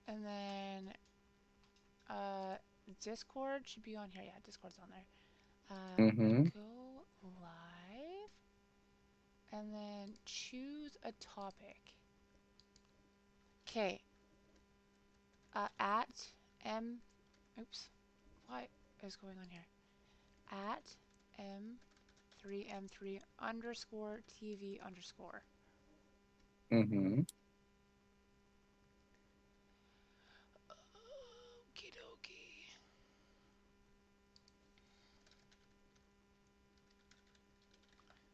And then uh, Discord should be on here. Yeah, Discord's on there. Mm-hmm. Go live, and then choose a topic. Okay. At M. Oops. What is going on here? At M3M3 underscore TV underscore. Mm-hmm. Okie dokie.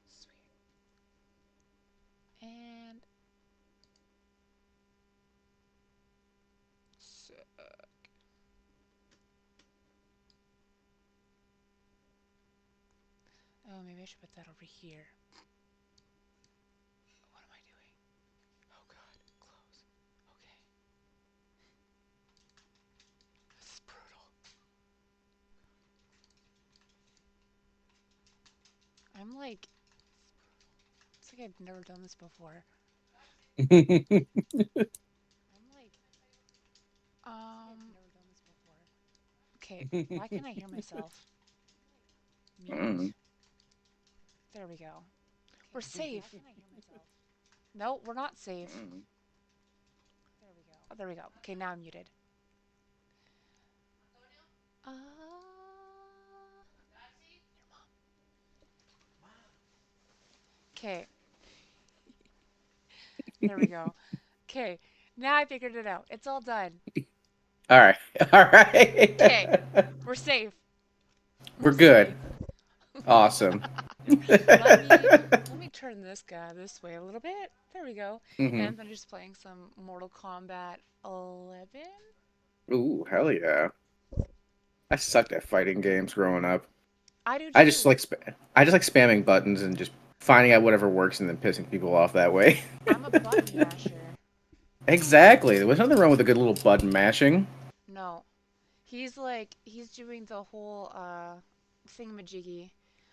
Sweet. And so, oh, maybe I should put that over here. What am I doing? Oh god, close. Okay, this is brutal. I'm like, it's like I've never done this before. I'm like, okay, why can't I hear myself? Mute. There we go. We're safe. No, we're not safe. Oh, there we go. Okay, now I'm muted. Uh, okay, there we go. Okay, now I figured it out. It's all done. All right. All Okay, right. we're safe. We're We're good. safe. Awesome. let me let me turn this guy this way a little bit. There we go. Hmm. And I'm just playing some Mortal Kombat 11. Ooh, hell yeah. I sucked at fighting games growing up. I do I just too. like I just like spamming buttons and just finding out whatever works and then pissing people off that way. I'm a button masher. Exactly. There was nothing wrong with a good little button mashing. No, he's doing the whole thingamajiggy.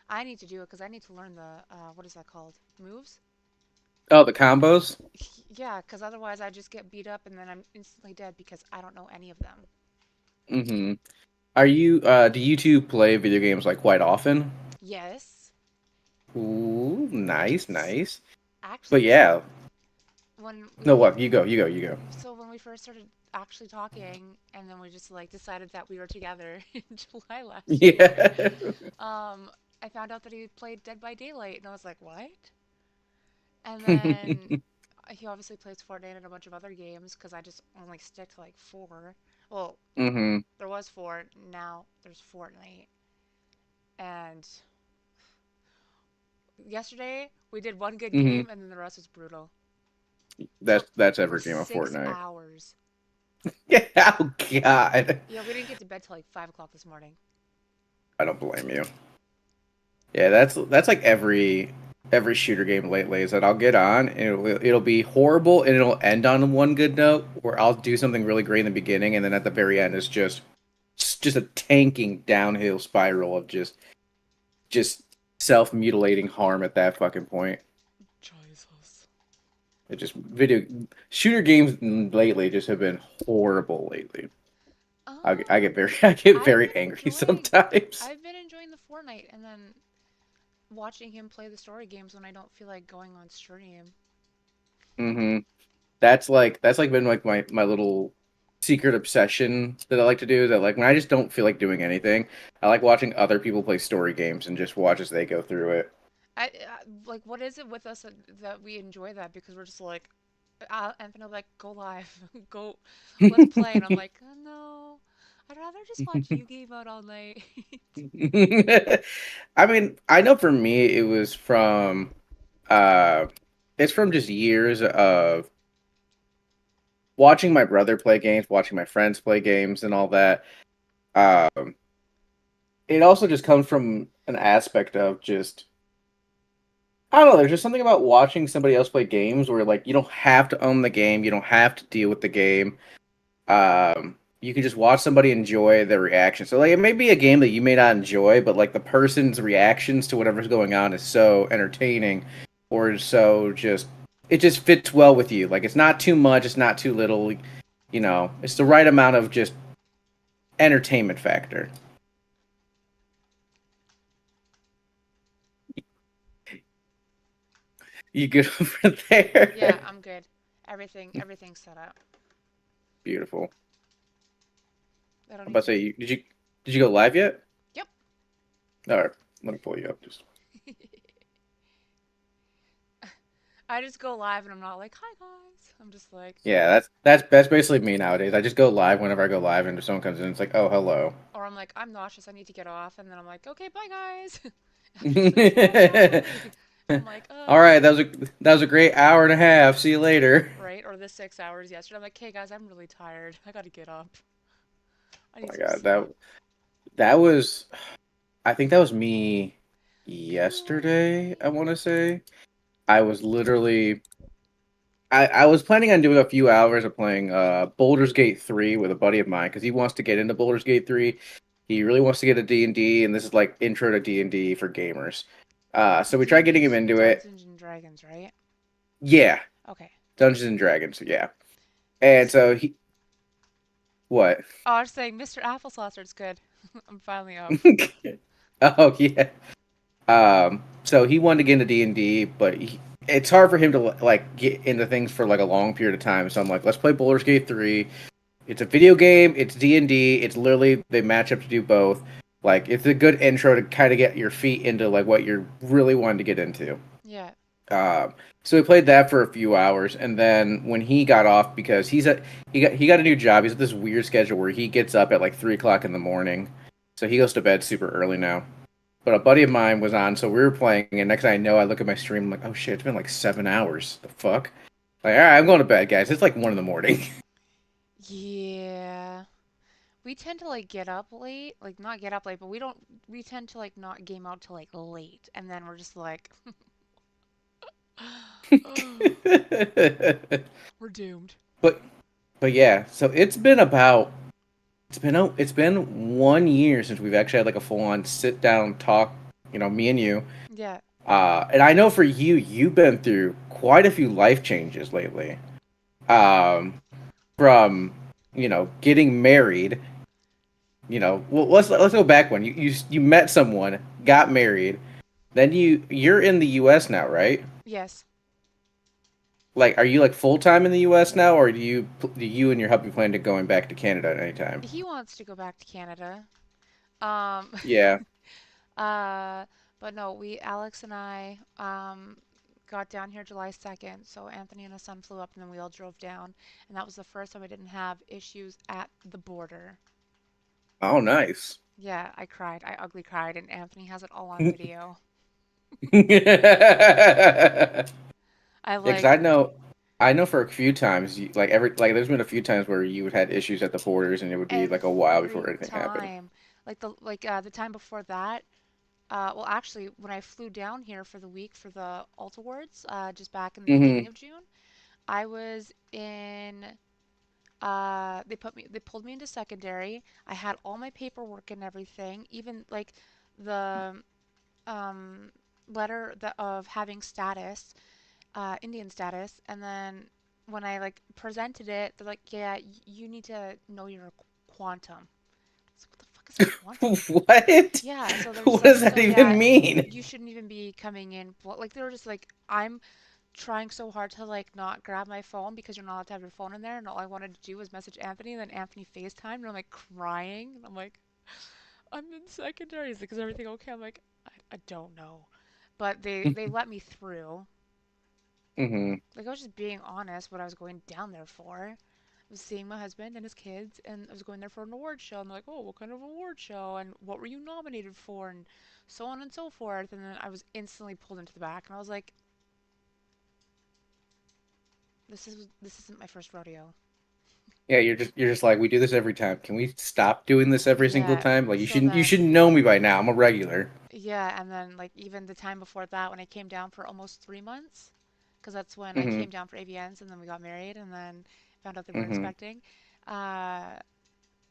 I need to do it because I need to learn the what is that called? Moves? Oh, the combos? Yeah, because otherwise I just get beat up and then I'm instantly dead because I don't know any of them. Mm-hmm. Are you do you two play video games like quite often? Yes. Ooh, nice, S- nice. But Actually, yeah. when No, we what? You go. so when we first started actually talking and then we just like decided that we were together in July last year, Yeah. um, I found out that he played Dead by Daylight and I was like, "What?" And then he obviously plays Fortnite and a bunch of other games because I just only stick to like four. Well, Mm-hmm. there was four, now there's Fortnite. And yesterday we did one good Mm-hmm. game and then the rest was brutal. That's Took that's every game of 6 Fortnite. hours. Yeah, oh God. Yeah, we didn't get to bed till like 5 o'clock this morning. I don't blame you. Yeah, that's like every shooter game lately is that I'll get on and it'll be horrible and it'll end on one good note, or I'll do something really great in the beginning and then at the very end it's just a tanking downhill spiral of just self mutilating harm at that fucking point. Jesus. It just video shooter games lately just have been horrible lately. I get very I get I've very been angry enjoying sometimes. I've been enjoying the Fortnite and then watching him play the story games when I don't feel like going on stream. Hmm. That's like been like my little secret obsession that I like to do. That like when I just don't feel like doing anything, I like watching other people play story games and just watch as they go through it. I like what is it with us that we enjoy that because we're just like Anthony will be like go live, go, let's play, and I'm like oh, no, I'd rather just watch you game out all night. I mean, I know for me it was from uh it's from just years of watching my brother play games, watching my friends play games and all that. Um it also just comes from an aspect of just I don't know, there's just something about watching somebody else play games where like you don't have to own the game, you don't have to deal with the game. You can just watch somebody enjoy their reaction. So like it may be a game that you may not enjoy, but like the person's reactions to whatever's going on is so entertaining or so just it just fits well with you. Like it's not too much, it's not too little. it's the right amount of just entertainment factor. You good over Yeah, there? I'm good. Everything's set up. Beautiful. I don't I'm need about to to say, do. did you go live yet? Yep. All right, let me pull you up. Just I just go live and I'm not like, hi guys. I'm just like, yeah, that's basically me nowadays. I just go live whenever I go live, and if someone comes in, it's like, oh, hello. or I'm like, I'm nauseous. I need to get off, and then I'm like, okay, bye guys. After it's like, oh, sorry. I'm like, All right, that was a great hour and a half. See you later. right. Or the 6 hours yesterday. I'm like, hey guys, I'm really tired. I gotta get up. I Oh need my some god, sleep. that was I think that was me yesterday, I Annoying. want to say. I was literally I was planning on doing a few hours of playing Baldur's Gate 3 with a buddy of mine because he wants to get into Baldur's Gate 3. He really wants to get a D&D, and this is like intro to D&D for gamers. So we tried D&D getting him is into it. Dungeons and Dragons, right? Yeah, Okay. Dungeons and Dragons, yeah. And Mister. so he what? Oh, I was saying Mr. Applesaucer. It's good. I'm finally up. Oh yeah. So he wanted to get into D&D, but it's hard for him to like get into things for like a long period of time. So I'm like, let's play Baldur's Gate 3. It's a video game, it's D&D, it's literally they match up to do both. Like it's a good intro to kind of get your feet into like what you're really wanting to get into. Yeah. Um, so we played that for a few hours, and then when he got off because he got a new job. He's at this weird schedule where he gets up at like 3 o'clock in the morning, so he goes to bed super early now. But a buddy of mine was on, so we were playing, and next thing I know, I look at my stream, I'm like, oh shit, it's been like 7 hours. The fuck? Like, all right, I'm going to bed, guys. It's like 1 in the morning. Yeah. We tend to like get up late, like not get up late, but we don't. We tend to like not game out till like late, and then we're just like, oh, we're doomed. but but yeah, so it's been 1 year since we've actually had like a full on sit down talk. Me and you. Yeah. And I know for you, you've been through quite a few life changes lately. Um, from getting married. Well, let's go back one. You met someone, got married, then you're in the U.S. now, right? Yes. Like, are you like full time in the U.S. now, or do you and your hubby plan to going back to Canada at any time? He wants to go back to Canada. Um, Yeah. uh, but no, Alex and I, got down here July 2nd. So Anthony and his son flew up, and then we all drove down, and that was the first time I didn't have issues at the border. Oh, nice. Yeah, I cried. I ugly cried, and Anthony has it all on video. Yeah, I because like I know for a few times, there's been a few times where you had issues at the borders, and it would be like a while before every anything happened. time. The time before that, well, actually, when I flew down here for the week for the Alt Awards, just back in the beginning Hmm. of June, I was in. They pulled me into secondary. I had all my paperwork and everything, even like the um, letter of having status, Indian status, and then when I like presented it, they're like, "Yeah, you need to know your quantum." I was like, "What the fuck is a quantum?" What? Yeah, so they're just What like, does that "So yeah, even mean? you shouldn't even be coming in." Like they were just like, I'm trying so hard to like not grab my phone because you're not allowed to have your phone in there, and all I wanted to do was message Anthony, and then Anthony FaceTime, and I'm like crying, and I'm like, I'm in secondary. He's like, is everything okay? I'm like, I don't know, but they let me through. Hmm. Like I was just being honest what I was going down there for. I was seeing my husband and his kids, and I was going there for an award show. I'm like, oh, what kind of award show? And what were you nominated for? And so on and so forth. And then I was instantly pulled into the back, and I was like, this isn't my first rodeo. Yeah, you're just like we do this every time. Can we stop doing this every single Yeah. time? Like you So should you should then, know me by now. I'm a regular. yeah, and then like even the time before that, when I came down for almost 3 months, because that's when I Hmm. came down for AVNs, and then we got married, and then found out they weren't Hmm. expecting. Uh,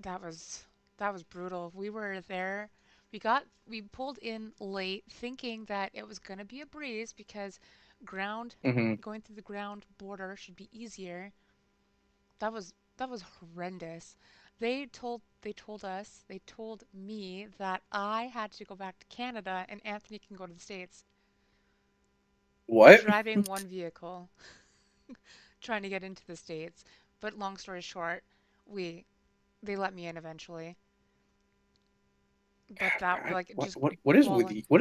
That was that was brutal. We were there. We pulled in late thinking that it was going to be a breeze because ground Hmm. going through the ground border should be easier. That was that was horrendous. They told me that I had to go back to Canada and Anthony can go to the States, What? driving one vehicle, trying to get into the States. But long story short, we they let me in eventually. But that God, like just bawling. what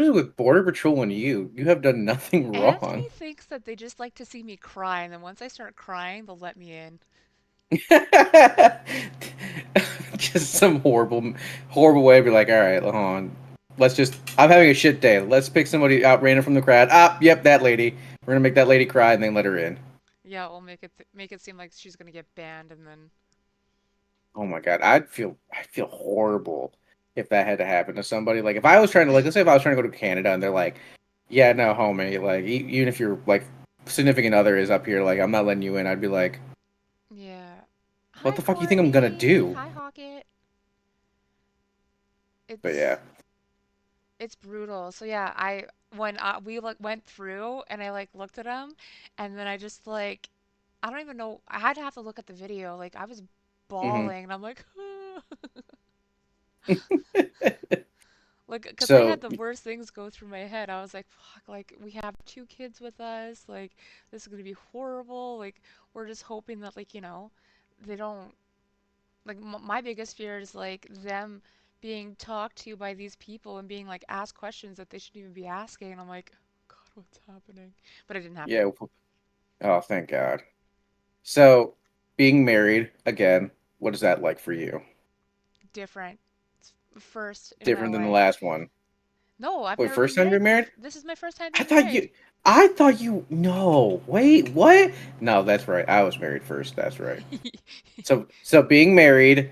is with Border Patrol and you? You have done nothing wrong. Anthony thinks that they just like to see me cry, and then once I start crying, they'll let me in. Just some horrible way to be like, all right, hold on. Let's just. I'm having a shit day. Let's pick somebody out random from the crowd. Ah, yep, that lady. We're gonna make that lady cry and then let her in. Yeah, we'll make it seem like she's gonna get banned, and then Oh my god, I'd feel horrible if that had to happen to somebody. Like if I was trying to let's say if I was trying to go to Canada and they're like, yeah, no, homie, like even if your like significant other is up here, like I'm not letting you in. I'd be like, yeah. what Hi the fuck you think I'm gonna Courtney. do? Hi Hockett. But yeah. It's brutal. So yeah, I when we like went through and I like looked at him, and then I just like I don't even know. I had to have to look at the video. Like I was Hmm. bawling, and I'm like, like, because I had So the worst things go through my head. I was like, fuck, like we have two kids with us. Like this is gonna be horrible. Like we're just hoping that like they don't like my biggest fear is like them being talked to by these people and being like asked questions that they shouldn't even be asking. And I'm like, God, what's happening? But it didn't happen. yeah. Oh, thank God. So being married again, what is that like for you? Different. It's first in my Different than the life. last one. No, I've Wait, never been first time you're married married? before. This is my first time I being thought married. you. I thought you. No, wait, what? No, that's right. I was married first. That's right. So being married,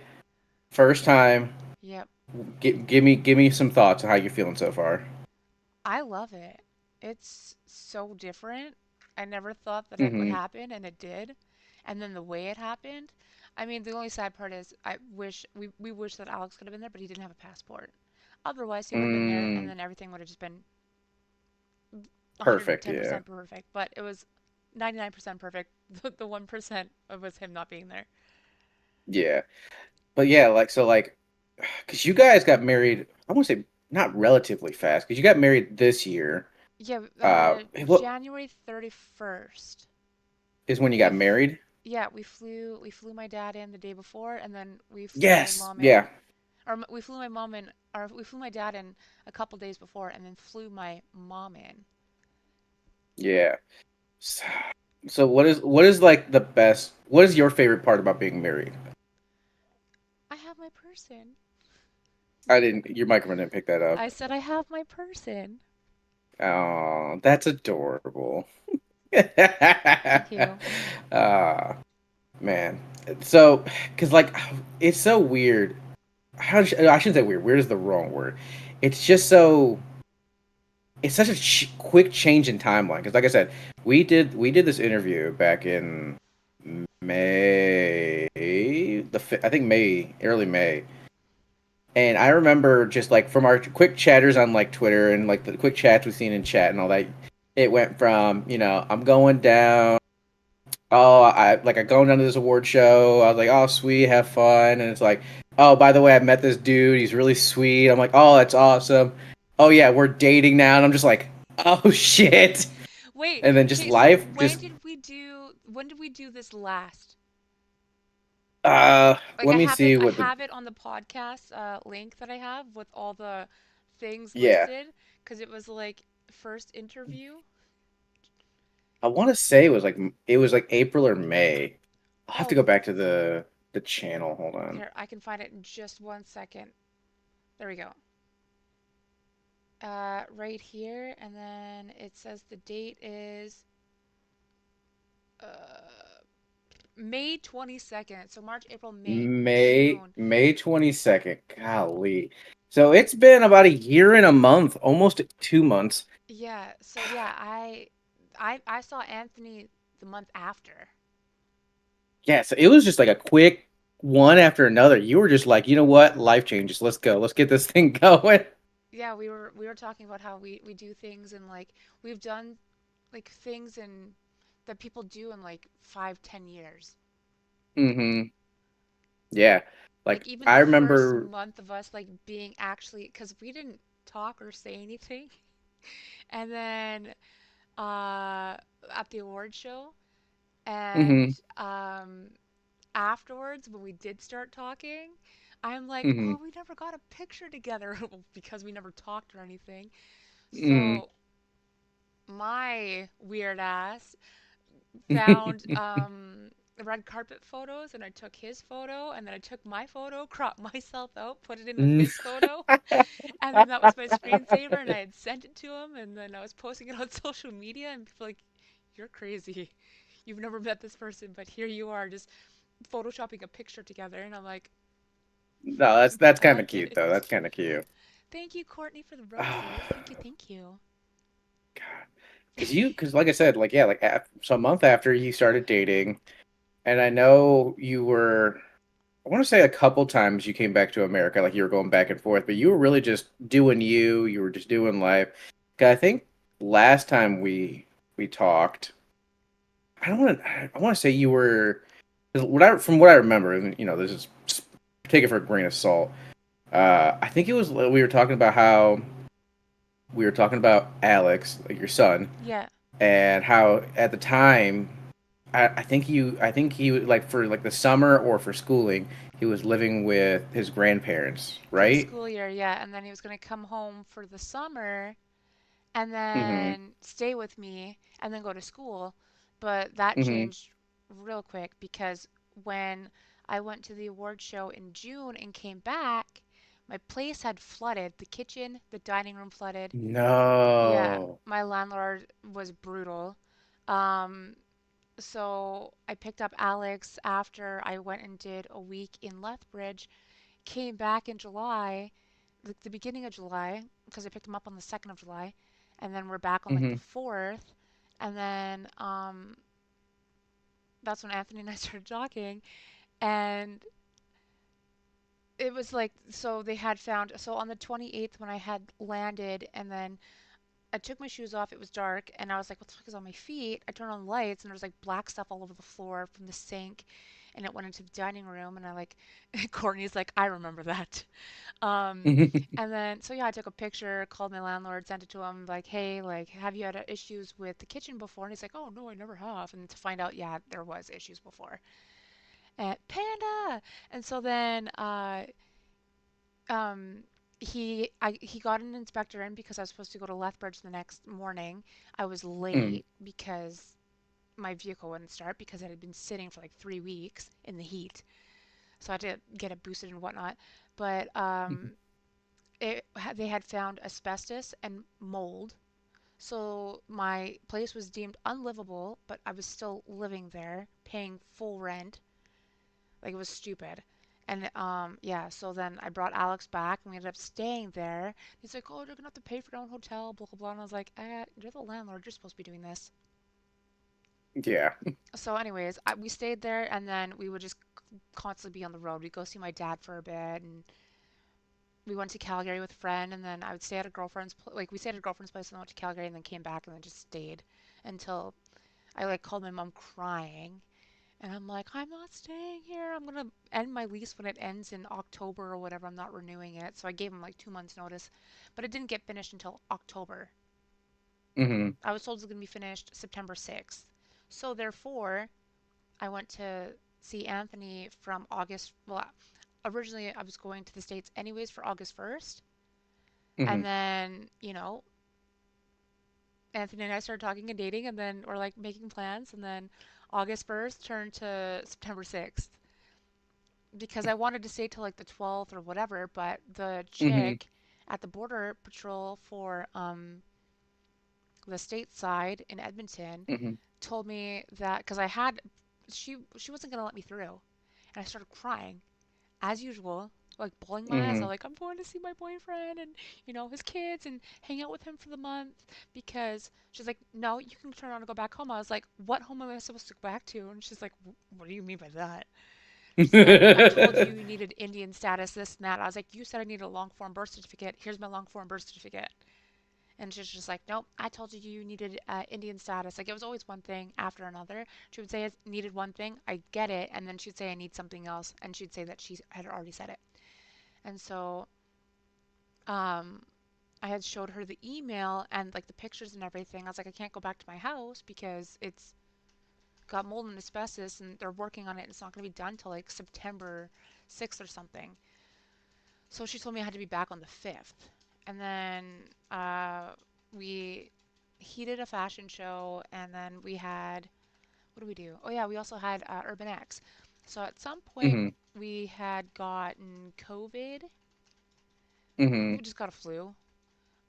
first time. Yep. Give me some thoughts on how you're feeling so far. I love it. It's so different. I never thought that it would Hmm. happen, and it did. And then the way it happened, I mean, the only sad part is we wish that Alex could have been there, but he didn't have a passport. Otherwise, he would have been there, and Mm, then everything would have just been perfect. Yeah. 110% perfect. But it was 99% perfect. The 1% was him not being there. Yeah. But yeah, like so, like, because you guys got married. I want to say not relatively fast, because you got married this year. Yeah, What January 31st. is when you We got f married? Yeah, we flew my dad in the day before, and then we flew my Yes. mom in, Yeah. we flew my mom in, or we flew my dad in a couple days before, and then flew my mom in. Yeah. So, so what is like the best? What is your favorite part about being married? I have my person. I didn't. Your microphone didn't pick that up. I said I have my person. Oh, that's adorable. Thank you. Ah, man. So, because like, it's so weird. I shouldn't say weird. Weird is the wrong word. It's just so. It's such a quick change in timeline. Because, like I said, we did this interview back in May, I think May, early May, and I remember just like from our quick chatters on like Twitter and like the quick chats we've seen in chat and all that. It went from I'm going down. Oh, I going down to this award show. I was like, oh sweet, have fun. And it's like, oh by the way, I met this dude. He's really sweet. I'm like, oh that's awesome. Oh yeah, we're dating now. And I'm just like, oh shit. Wait, And then just okay, so life, just when did we do this last? Like let me see I what the have it on the podcast link that I have with all the things yeah. listed because it was like first interview. I want to say it was like April or May. I'll have to Oh, go back to the channel. Hold on. here, I can find it in just 1 second. There we go. Right here, and then it says the date is uh May 22nd. So March, April, May, June. May 22nd. Golly. So it's been about a year and a month, almost 2 months. Yeah, so yeah, I saw Anthony the month after. Yeah, so it was just like a quick one after another. You were just like, you know what? Life changes. Let's go. Let's get this thing going. Yeah, we were talking about how we do things and like we've done like things and that people do in like 5, 10 years. Hmm. Yeah. Like Like even I the first remember. month of us like being actually, because we didn't talk or say anything, and then uh at the award show, and Hmm. afterwards when we did start talking, I'm like, Hmm. well, we never got a picture together because we never talked or anything. Hmm. So my weird ass found red carpet photos, and I took his photo, and then I took my photo, cropped myself out, put it in a big photo, and then that was my screensaver, and I had sent it to him, and then I was posting it on social media, and people like, you're crazy. You've never met this person, but here you are just photoshopping a picture together, and I'm like, No, that's kind of what? cute though. That's kind of cute. Thank you, Courtney, for the roses. God, Thank you, thank you. because like I said, like yeah, so a month after you started dating, and I know you were. I want to say a couple times you came back to America, like you were going back and forth, but you were really just doing you. You were just doing life. 'Cause I think last time we talked, I don't want to. I want to say you were. 'Cause from what I remember, and this is take it for a grain of salt. I think it was we were talking about how we were talking about Alex, like your son, Yeah, and how at the time I think he like for like the summer or for schooling he was living with his grandparents, for the right? school year, yeah, and then he was gonna come home for the summer and Mm-hmm. then stay with me and then go to school. But that Mm-hmm. changed real quick because when I went to the award show in June and came back, my place had flooded. The kitchen, the dining room flooded. Yeah, No. my landlord was brutal. Um, so I picked up Alex after I went and did a week in Lethbridge, came back in July, like the beginning of July, because I picked him up on the 2nd of July, and then we're back on like the Mm-hmm. 4th, and then that's when Anthony and I started talking, and it was like so they had found so on the 28th when I had landed, and then I took my shoes off. It was dark, and I was like, "What the fuck is on my feet?" I turned on the lights, and there was like black stuff all over the floor from the sink, and it went into the dining room. And I like, Courtney's like, "I remember that." Um, and then so yeah, I took a picture, called my landlord, sent it to him, like, "Hey, like, have you had issues with the kitchen before?" And he's like, "Oh no, I never have." And to find out, yeah, there was issues before. And Panda. And so then um he got an inspector in because I was supposed to go to Lethbridge the next morning. I was Mm-hmm. late because my vehicle wouldn't start because it had been sitting for like 3 weeks in the heat. So I had to get it boosted and whatnot. But they had found asbestos and mold. So my place was deemed unlivable, but I was still living there, paying full rent. Like it was stupid. And yeah, so then I brought Alex back and we ended up staying there. He's like, "Oh, you're gonna have to pay for your own hotel, blah blah blah." And I was like, you're the landlord, you're supposed to be doing this." Yeah. So anyways, we stayed there and then we would just constantly be on the road. We'd go see my dad for a bit, and we went to Calgary with a friend, and then I would stay at a like we stayed at a girlfriend's place and then went to Calgary and then came back and then just stayed until I like called my mom crying. And I'm like, "I'm not staying here. I'm gonna end my lease when it ends in October or whatever. I'm not renewing it." So I gave him like 2 months notice, but it didn't get finished until October. Mm-hmm. I was told it was gonna be finished September 6th. So therefore, I went to see Anthony from August. Well, originally I was going to the States anyways for August 1st. And Mm-hmm. then, Anthony and I started talking and dating, and then we're like making plans. And then August 1st turned to September 6th because I wanted to stay till like the 12th or whatever. But the Mm-hmm. chick at the border patrol for the state side in Edmonton Mm-hmm. told me that because I had she wasn't gonna let me through, and I started crying as usual, like bawling my eyes Mm-hmm. out, like I'm going to see my boyfriend and his kids and hang out with him for the month because she's like, no, you can turn around and go back home. I was like, what home am I supposed to go back to? And she's like, what do you mean by that? She's like, I told you you needed Indian status, this and that. I was like, you said I needed a long form birth certificate. Here's my long form birth certificate. And she's just like, nope, I told you you needed Indian status. Like, it was always one thing after another. She would say I needed one thing, I'd get it, and then she'd say I need something else, and she'd say that she had already said it. And so, um, I had showed her the email and like the pictures and everything. I was like, I can't go back to my house because it's got mold and asbestos, and they're working on it. It's not going to be done till like September 6th or something. So she told me I had to be back on the 5th. And then uh, we he did a fashion show, and then we had, what do we do? Oh yeah, we also had Urban X. So at some point Mm-hmm. we had gotten COVID. Mm-hmm. We just got a flu.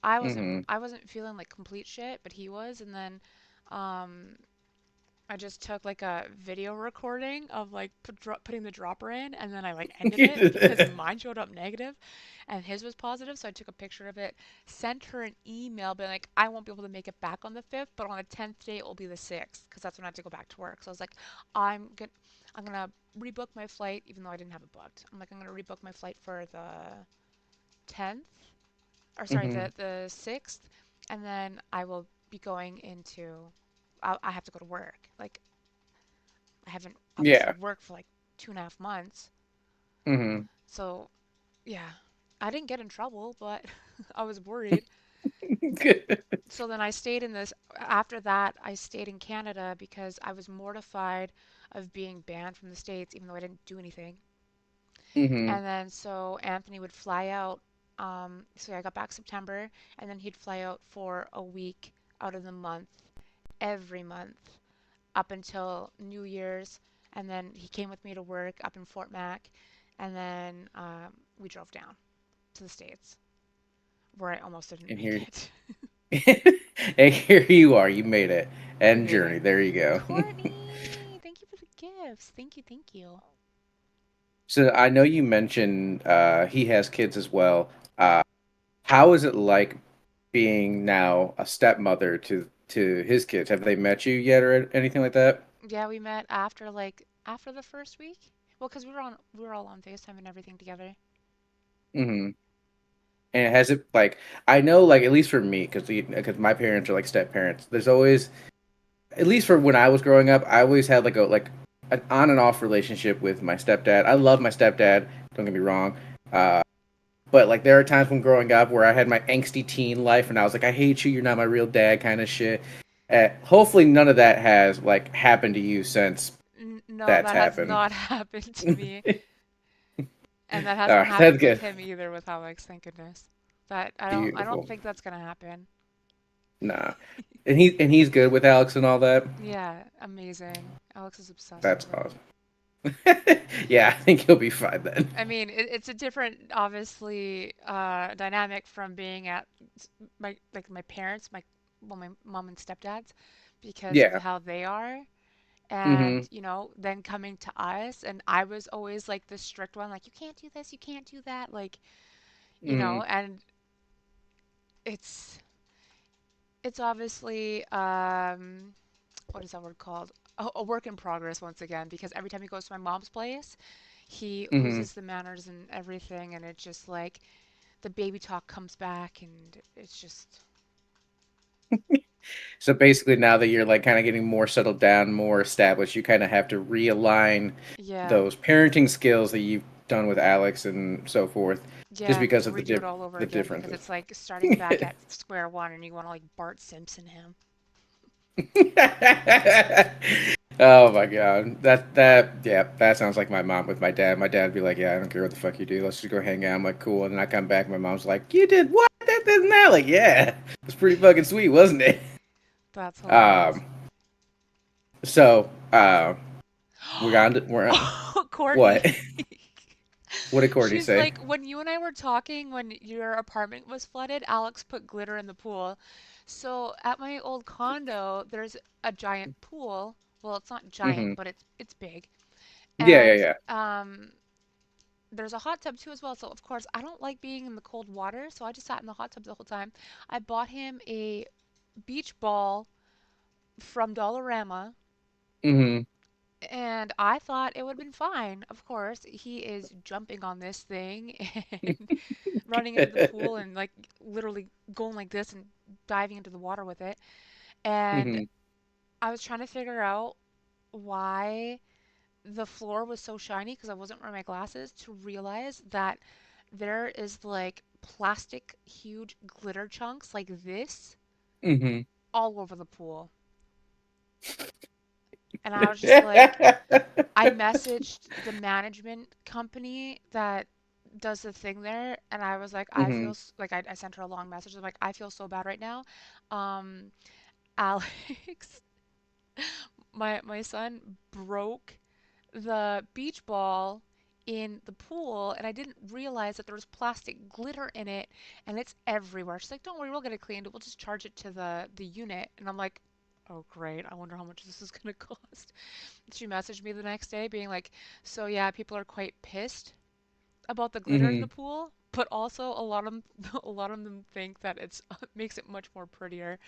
I wasn't Mm-hmm. I wasn't feeling like complete shit, but he was. And then um, I just took like a video recording of like putting the dropper in, and then I like ended it because mine showed up negative and his was positive. So I took a picture of it, sent her an email, being like, I won't be able to make it back on the 5th, but on the 10th day it will be the 6th because that's when I have to go back to work. So I was like, I'm gonna I'm gonna rebook my flight even though I didn't have it booked. I'm like, I'm gonna rebook my flight for the 10th, or sorry, Mm-hmm. the 6th, and then I will be going into. I have to go to work. Like, I haven't obviously Yeah. worked for like 2.5 months. Mm-hmm. So, yeah, I didn't get in trouble, but I was worried. Good. So then I stayed in this. After that, I stayed in Canada because I was mortified of being banned from the States, even though I didn't do anything. Mm-hmm. And then so Anthony would fly out. So I got back September, and then he'd fly out for a week out of the month, every month, up until New Year's. And then he came with me to work up in Fort Mac, and then we drove down to the States, where I almost didn't And make here, it. and here you are. You made it. We End made journey. it. There you go. Courtney, thank you for the gifts. Thank you, thank you. So I know you mentioned he has kids as well. Uh, how is it like being now a stepmother to his kids? Have they met you yet or anything like that? Yeah, we met after the first week. Well, because we were all on FaceTime and everything together. Mm-hmm. And has it like I know like at least for me because my parents are like step parents. There's always at least for when I was growing up, I always had like an on and off relationship with my stepdad. I love my stepdad. Don't get me wrong. Uh, but like there are times when growing up where I had my angsty teen life and I was like, I hate you. You're not my real dad, kind of shit. Hopefully, none of that has like happened to you since No, that's that has happened. not happened to me, and that All hasn't right, that's happened with good. him either with Alex, thank goodness. But I don't Beautiful. think that's gonna happen. Nah, and he's good with Alex and all that. Yeah, amazing. Alex is obsessed That's with him. awesome. Yeah, I think he'll be fine then. I mean, it's a different, obviously, dynamic from being at my parents, my mom and stepdad's, because of Yeah. how they are, and Mm-hmm. then coming to us, and I was always like the strict one, like you can't do this, you can't do that, like Mm-hmm. and it's it's obviously what is that word called? A work in progress once again, because every time he goes to my mom's place, he Mm-hmm. loses the manners and everything, and it's just like the baby talk comes back, and it's just, So basically, now that you're like kind of getting more settled down, more established, you kind of have to realign yeah, those parenting skills that you've done with Alex and so forth, just yeah, and because of redo it all over the again because differences. it's like starting back at square one, and you want to like Bart Simpson him. Oh my god, that yeah, that sounds like my mom with my dad. My dad'd be like, "Yeah, I don't care what the fuck you do. Let's just go hang out." I'm like, "Cool," and then I come back, my mom's like, "You did what? That and that?" Like, yeah, it's pretty fucking sweet, wasn't it? That's hilarious. Um, so we're on Oh, Courtney. what? What did Courtney She's say? like, when you and I were talking when your apartment was flooded, Alex put glitter in the pool. So at my old condo, there's a giant pool. Well, it's not Mm-hmm. giant, but it's big. Yeah, yeah, And yeah. there's a hot tub too as well. So of course, I don't like being in the cold water, so I just sat in the hot tub the whole time. I bought him a beach ball from Dollarama, Mm-hmm. And I thought it would have been fine. Of course, he is jumping on this thing and running into the pool and like literally going like this and diving into the water with it. And Hmm. I was trying to figure out why the floor was so shiny because I wasn't wearing my glasses to realize that there is like plastic huge glitter chunks like this Hmm. all over the pool. And I was just like, I messaged the management company that does the thing there, and I was like, I feel Hmm. like I sent her a long message. I'm like, I feel so bad right now. Um, Alex, my son broke the beach ball in the pool, and I didn't realize that there was plastic glitter in it, and it's everywhere. She's like, "Don't worry, we'll get it cleaned. We'll just charge it to the unit." And I'm like, "Oh, great. I wonder how much this is gonna cost." She messaged me the next day being like, "So yeah, people are quite pissed about the glitter in the Hmm. pool, but also a lot of them, a lot of them think that it's makes it much more prettier."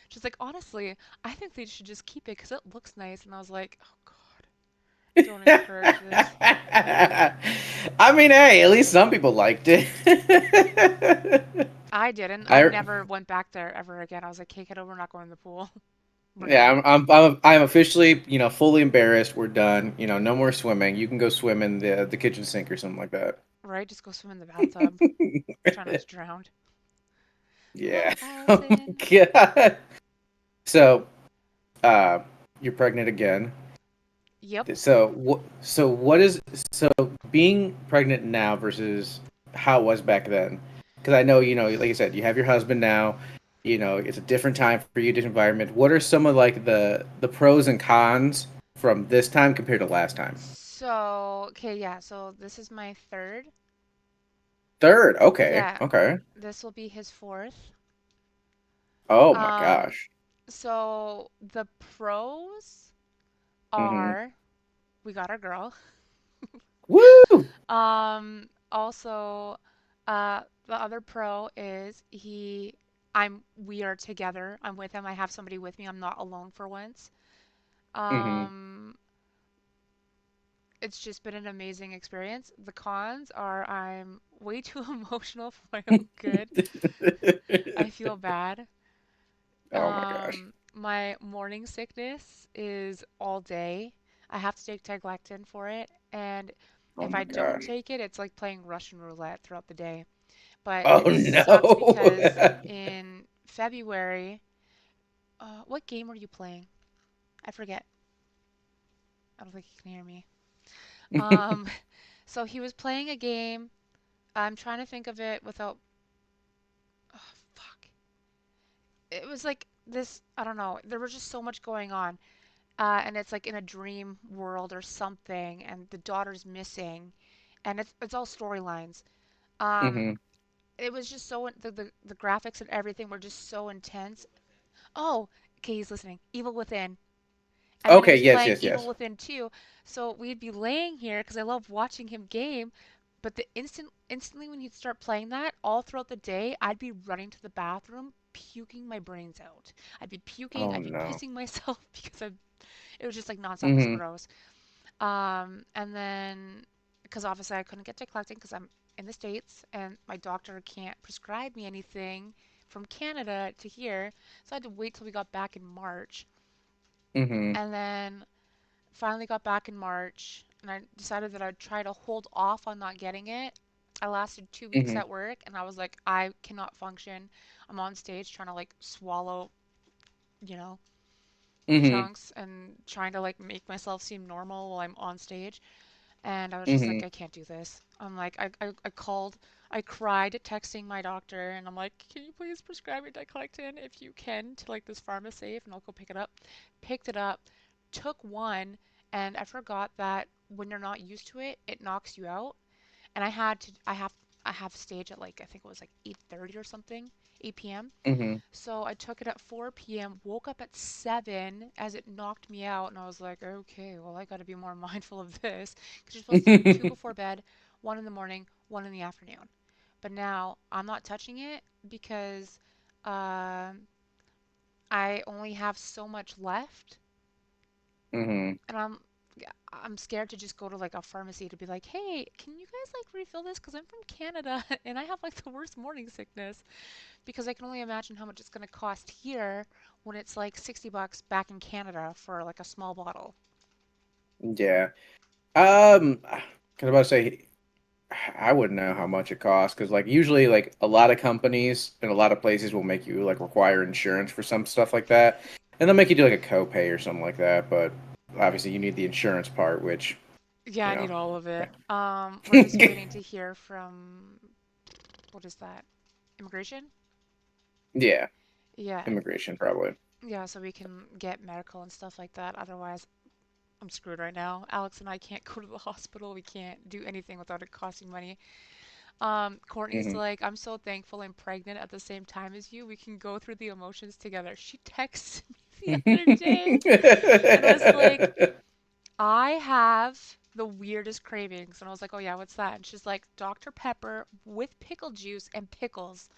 She's like, "Honestly, I think they should just keep it because it looks nice." And I was like, "Oh God, don't encourage this." I mean, hey, at least some people liked it. I didn't. I I never went back there ever again. I was like, "Take it over. We're not going to the pool. We're Yeah, done." I'm officially, fully embarrassed. We're done. No more swimming. You can go swim in the kitchen sink or something like that. Right? Just go swim in the bathtub. Try not to drown. Yeah. What, Oh Allison? my God. So, uh, you're pregnant again. Yep. So being pregnant now versus how it was back then? Because I know, like I said, you have your husband now. It's a different time for you, different environment. What are some of like the pros and cons from this time compared to last time? So, okay, yeah. So this is my third. Third. Okay. Yeah, Okay. this will be his fourth. Oh my Um, gosh. so the pros Mm-hmm. are we got our girl. Woo! Also, the other pro is we are together. I'm with him. I have somebody with me. I'm not alone for once. Mm-hmm. Um, it's just been an amazing experience. The cons are I'm way too emotional for my own good. I feel bad. Oh my gosh. My morning sickness is all day. I have to take teglactin for it, and Oh if my I don't gosh. take it, it's like playing Russian roulette throughout the day. But Oh it sucks because no. in February, what game were you playing? I forget. I don't think you can hear me. Um, so he was playing a game. I'm trying to think of it without. Oh, fuck. It was like this. I don't know. There was just so much going on. And it's like in a dream world or something, and the daughter's missing, and it's all storylines. Um, Hmm. it was just so the graphics and everything were just so intense. Oh, okay, he's listening. Evil Within. And then he Okay. was Yes. playing Yes. Evil Yes. Within 2. So we'd be laying here because I love watching him game. But instantly when he'd start playing that, all throughout the day, I'd be running to the bathroom, puking my brains out. I'd be puking, Oh I'd be no. pissing myself because it was just like nonstop. It was Hmm. gross. And then because obviously I couldn't get to collecting because I'm in the States and my doctor can't prescribe me anything from Canada to here. So I had to wait till we got back in March. Hmm. And then finally got back in March and I decided that I'd try to hold off on not getting it. I lasted 2 weeks Hmm. at work and I was like, I cannot function. I'm on stage trying to like swallow, you know, Hmm. chunks and trying to like make myself seem normal while I'm on stage. And I was just Hmm. like, I can't do this. I'm like, I called, I cried texting my doctor, and I'm like, can you please prescribe me Diclexin if you can to like this pharmacy, and I'll go pick it up. Picked it up, took one, and I forgot that when you're not used to it, it knocks you out. And I have stage at like I think it was like 8:30 or something, 8 p.m. Hmm. So I took it at 4 p.m., woke up at 7 as it knocked me out, and I was like, okay, well, I got to be more mindful of this because you're supposed to take two before bed, one in the morning, one in the afternoon. But now I'm not touching it because um I only have so much left, Hmm. and I'm scared to just go to like a pharmacy to be like, hey, can you guys like refill this? Because I'm from Canada and I have like the worst morning sickness. Because I can only imagine how much it's going to cost here when it's like 60 bucks back in Canada for like a small bottle. Yeah. Cause I'm about to say I wouldn't know how much it costs because like usually like a lot of companies and a lot of places will make you like require insurance for some stuff like that, and they'll make you do like a copay or something like that. But obviously you need the insurance part, which Yeah, you I know. need all of it. We're just waiting to hear from what is that? Immigration? Yeah, Yeah. immigration probably. Yeah, so we can get medical and stuff like that. Otherwise, I'm screwed right now. Alex and I can't go to the hospital. We can't do anything without it costing money. Courtney's Hmm. like, I'm so thankful I'm pregnant at the same time as you. We can go through the emotions together. She texted me the other day and was like, I have the weirdest cravings. And I was like, oh yeah, what's that? And she's like, Dr. Pepper with pickle juice and pickles.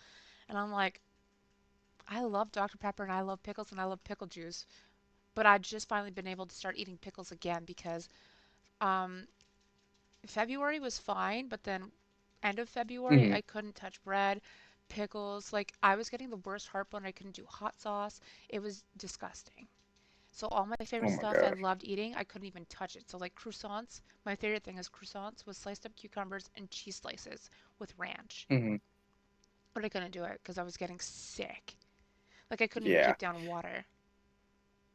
And I'm like, I love Dr. Pepper and I love pickles and I love pickle juice. But I've just finally been able to start eating pickles again because um, February was fine, but then end of February, Hmm. I couldn't touch bread, pickles. Like, I was getting the worst heartburn. I couldn't do hot sauce. It was disgusting. So all my favorite Oh my stuff I gosh. loved eating, I couldn't even touch it. So like croissants, my favorite thing is croissants with sliced up cucumbers and cheese slices with ranch. Hmm. But I couldn't do it because I was getting sick. Like I couldn't even Yeah. keep down water.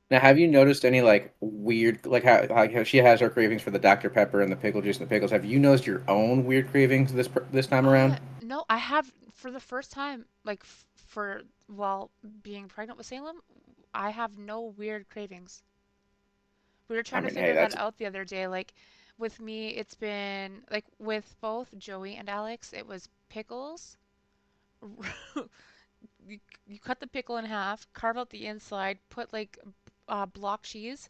Now, have you noticed any like weird, like how she has her cravings for the Dr. Pepper and the pickle juice and the pickles? Have you noticed your own weird cravings this time around? No, I have for the first time, like for while being pregnant with Salem, I have no weird cravings. We were I trying to mean, hey, figure that that's. out the other day. Like with me, it's been like with both Joey and Alex, it was pickles. You cut the pickle in half, carve out the inside, put like block cheese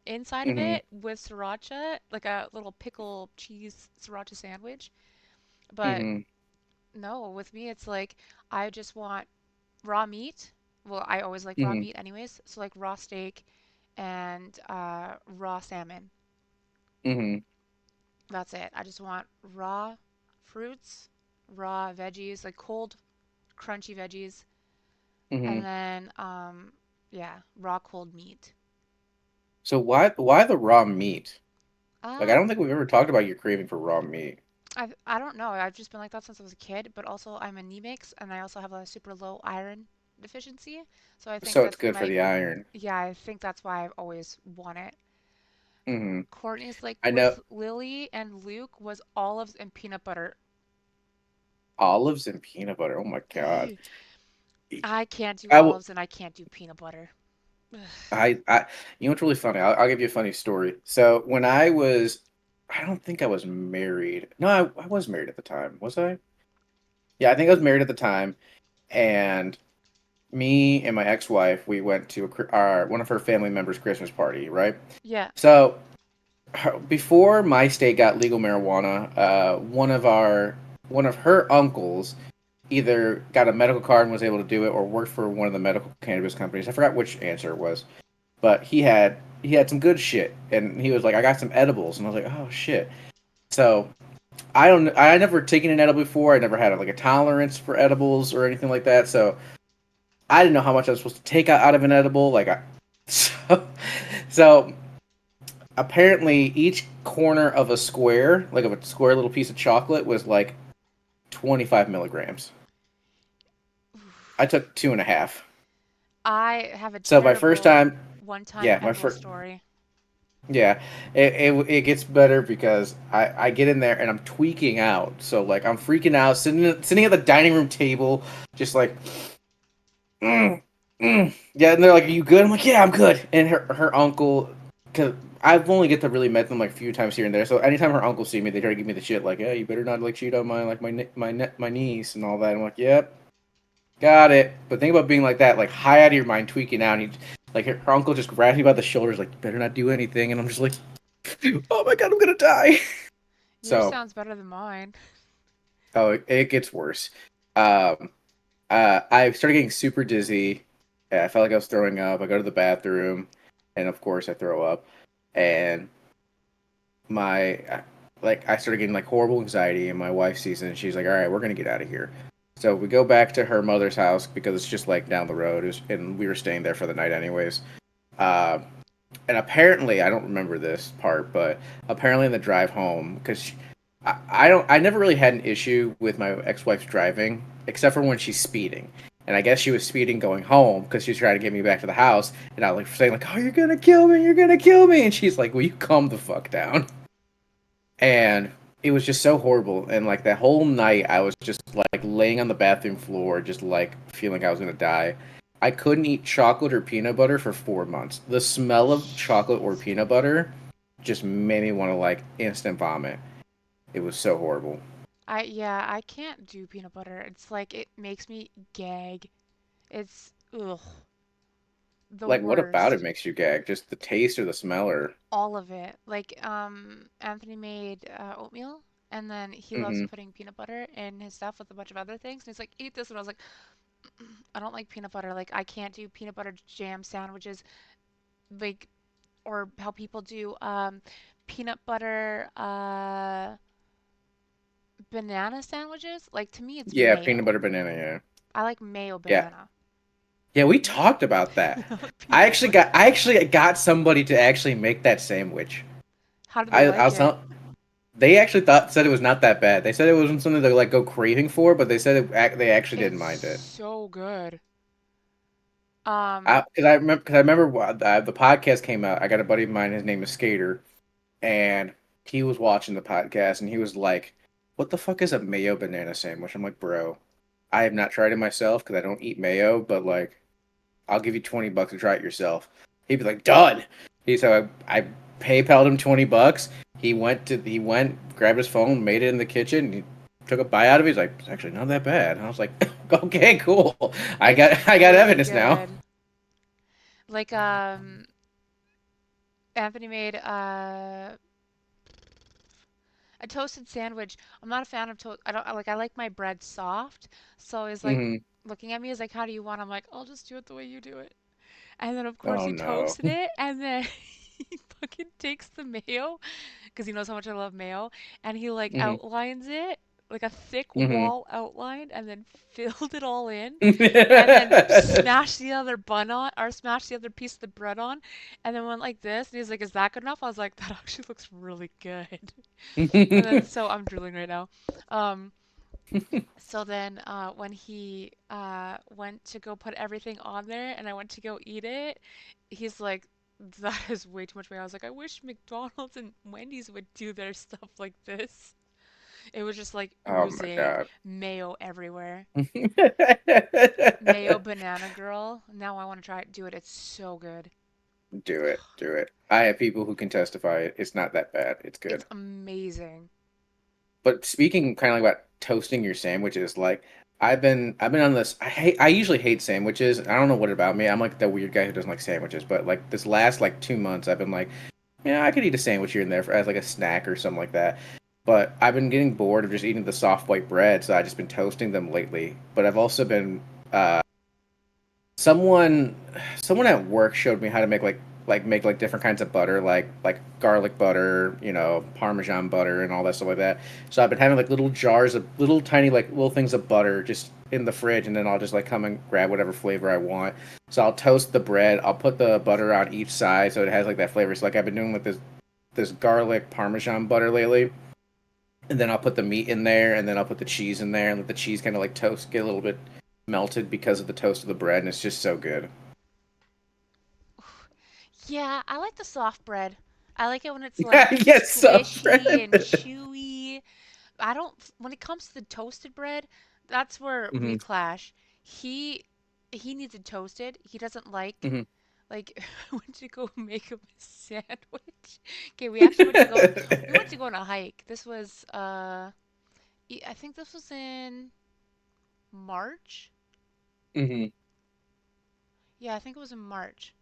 inside of Hmm. it with sriracha, like a little pickle cheese sriracha sandwich. But Hmm. no, with me, it's like I just want raw meat. Well, I always like raw Hmm. meat anyways. So like raw steak and raw salmon. Hmm. That's it. I just want raw fruits, raw veggies, like cold, crunchy veggies, and Hmm. then yeah, raw cold meat. So why the raw meat? Like, I Uh, don't think we've ever talked about your craving for raw meat. I don't know. I've just been like that since I was a kid, but also I'm anemic and I also have a super low iron deficiency. So I think So it's that's good for might the iron. yeah, I think that's why I've always won it. Hmm. Courtney's like I know with Lily and Luke was olives and peanut butter. olives and peanut butter. Oh my God. I can't do I will. olives and I can't do peanut butter. I. You know what's really funny? I'll give you a funny story. So when I was, I don't think I was married. No, I was married at the time. Was I? Yeah, I think I was married at the time. And me and my ex-wife, we went to our one of her family members' Christmas party, right? Yeah, So before my state got legal marijuana, one of her uncles either got a medical card and was able to do it, or worked for one of the medical cannabis companies. I forgot which answer it was, but he had some good shit, and he was like, "I got some edibles," and I was like, "Oh shit." So I never taken an edible before. I never had like a tolerance for edibles or anything like that. So I didn't know how much I was supposed to take out of an edible. So, so apparently each corner of a square, like of a square little piece of chocolate, was like 25 milligrams. I took two and a half. I have a So my first terrible time, one-time yeah, edible story. yeah, it gets better because I get in there and I'm tweaking out. So like I'm freaking out, sitting at the dining room table, just like, yeah. And they're like, "Are you good?" I'm like, "Yeah, I'm good." And her uncle, cause I've only get to really met them like a few times here and there. So anytime her uncle see me, they try to give me the shit like, "Yeah, you better not like cheat on my like my niece and all that." I'm like, "Yep, got it." But think about being like that, like high out of your mind, tweaking out. And he, like her uncle just grabs me by the shoulders, like, "You better not do anything," and I'm just like, "Oh my God, I'm gonna die." Yours So, sounds better than mine. oh, it gets worse. Um, I started getting super dizzy. I felt like I was throwing up. I go to the bathroom, and of course, I throw up. And my like I started getting like horrible anxiety, and my wife sees it, and she's like, "All right, we're gonna get out of here." So we go back to her mother's house because it's just like down the road, and we were staying there for the night anyways. Uh, and apparently, I don't remember this part, but apparently in the drive home, because I never really had an issue with my ex-wife's driving, except for when she's speeding. And I guess she was speeding going home because she's trying to get me back to the house, and I was like saying like, "Oh, you're gonna kill me! You're gonna kill me!" And she's like, "Will you calm the fuck down?" And it was just so horrible. And like that whole night, I was just like laying on the bathroom floor, just like feeling I was gonna die. I couldn't eat chocolate or peanut butter for 4 months. The smell of chocolate or peanut butter just made me want to like instant vomit. It was so horrible. Yeah, I can't do peanut butter. It's like it makes me gag. It's ugh, the Like, what about it worst. makes you gag? Just the taste or the smell or? All of it. Like, Anthony made oatmeal, and then he loves Mm-hmm. putting peanut butter in his stuff with a bunch of other things. And he's like, eat this. And I was like, I don't like peanut butter. Like, I can't do peanut butter jam sandwiches. Like, or how people do peanut butter banana sandwiches. Like, to me, it's Yeah, peanut mayo. butter banana. Yeah, I like mayo yeah, banana. yeah. We Not, talked about that. not peanut butter. I actually got somebody to actually make that sandwich. How do they I like was it? telling, they actually said it was not that bad. They said it wasn't something to like go craving for, but they said they actually didn't It's mind it. so good. Because I remember the podcast came out. I got a buddy of mine. His name is Skater, and he was watching the podcast, and he was like, "What the fuck is a mayo banana sandwich?" I'm like, "Bro, I have not tried it myself because I don't eat mayo, but like, I'll give you $20 to try it yourself." He'd be like, "Done." So I PayPal'd him $20. He went, grabbed his phone, made it in the kitchen. He took a bite out of it. He's like, "It's actually not that bad." And I was like, "Okay, cool. It's I got really evidence now." good. Like Anthony made a toasted sandwich. I'm not a fan of toast. I don't I like my bread soft. So he's like Hmm. looking at me. He's like, "How do you want?" I'm like, "I'll just do it the way you do it." And then of course Oh he no. toasted it, and then he fucking takes the mayo because he knows how much I love mayo, and he like Hmm. outlines it like a thick Hmm. wall outline, and then filled it all in, and then smashed the other bun on, or smashed the other piece of the bread on, and then went like this. And he's like, "Is that good enough?" I was like, "That actually looks really good." And then so I'm drooling right now. Um, so then when he went to go put everything on there and I went to go eat it, he's like, that is way too much mayo. I was like, I wish McDonald's and Wendy's would do their stuff like this. It was just like Oh my oozing god. mayo everywhere. Mayo banana girl. Now I want to try it. Do it. It's so good. Do it. Do it. I have people who can testify it's not that bad. It's It's good. amazing. But speaking kind of like about toasting your sandwiches, like I've been on this. I usually hate sandwiches. I don't know what about me. I'm like the weird guy who doesn't like sandwiches. But like this last like 2 months, I've been like, yeah, I could eat a sandwich here and there as like a snack or something like that. But I've been getting bored of just eating the soft white bread, so I've just been toasting them lately. But I've also been someone someone at work showed me how to make like different kinds of butter, like garlic butter, parmesan butter and all that stuff like that. So I've been having like little jars of little tiny like little things of butter just in the fridge, and then I'll just like come and grab whatever flavor I want. So I'll toast the bread, I'll put the butter on each side so it has like that flavor. So like I've been doing with this garlic parmesan butter lately, and then I'll put the meat in there, and then I'll put the cheese in there, and let the cheese kind of like toast, get a little bit melted because of the toast of the bread, and it's just so good. Yeah, I like the soft bread. I like it when it's like Yes, squishy and bread. chewy. I don't, when it comes to the toasted bread, that's where we Hmm. clash. He he needs it toasted. He doesn't Hmm. like I went to go make him a sandwich. Okay, we went to go on a hike. This was I think this was in March. Hmm. Yeah, I think it was in March.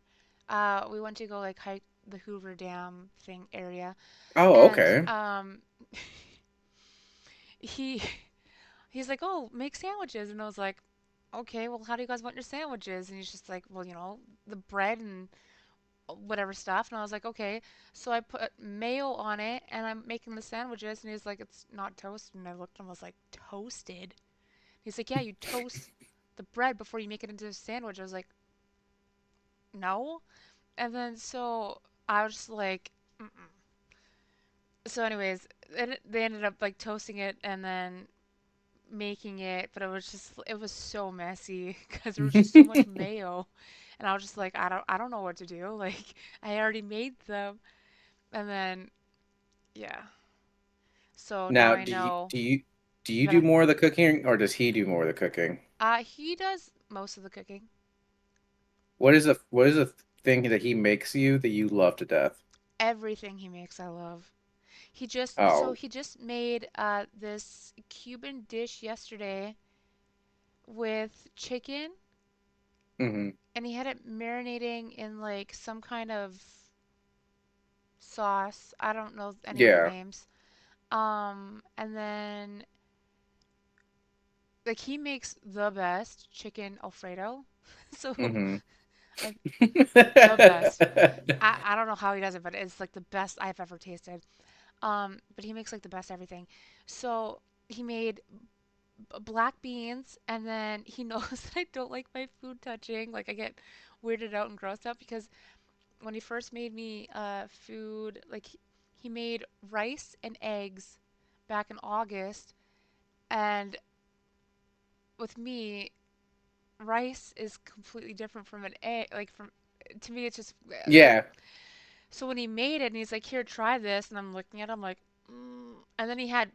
We went to go like hike the Hoover Dam thing area, Oh, and okay. he he's like, "Oh, make sandwiches," and I was like, "Okay, well, how do you guys want your sandwiches?" And he's just like, "Well, the bread and whatever stuff. And I was like, okay. So I put mayo on it and I'm making the sandwiches. And he's like, it's not toasted. And I looked and was like, toasted? He's like, yeah, you toast the bread before you make it into a sandwich. I was like, no. And then so I was just like, mm-mm. So anyways, they ended up like toasting it and then making it, but it was so messy because there was just so much mayo, and I was just like, I don't know what to do. Like I already made them, and then yeah. So now Now, I know do you that do more of the cooking, or does he do more of the cooking? he does most of the cooking. What is the thing that he makes you that you love to death? Everything he makes, I love. Oh, He just made this Cuban dish yesterday with chicken, hmm, and he had it marinating in like some kind of sauce. I don't know any of the yeah, names. And then like he makes the best chicken Alfredo. So hmm. I the best. I don't know how he does it, but it's like the best I've ever tasted. But he makes like the best everything. So he made black beans, and then he knows that I don't like my food touching. Like I get weirded out and grossed out because when he first made me food, like he made rice and eggs back in August, and with me, rice is completely different from an egg. Like from to me, it's just like Yeah, so. When he made it, and he's like, "Here, try this," and I'm looking at him like, and then he had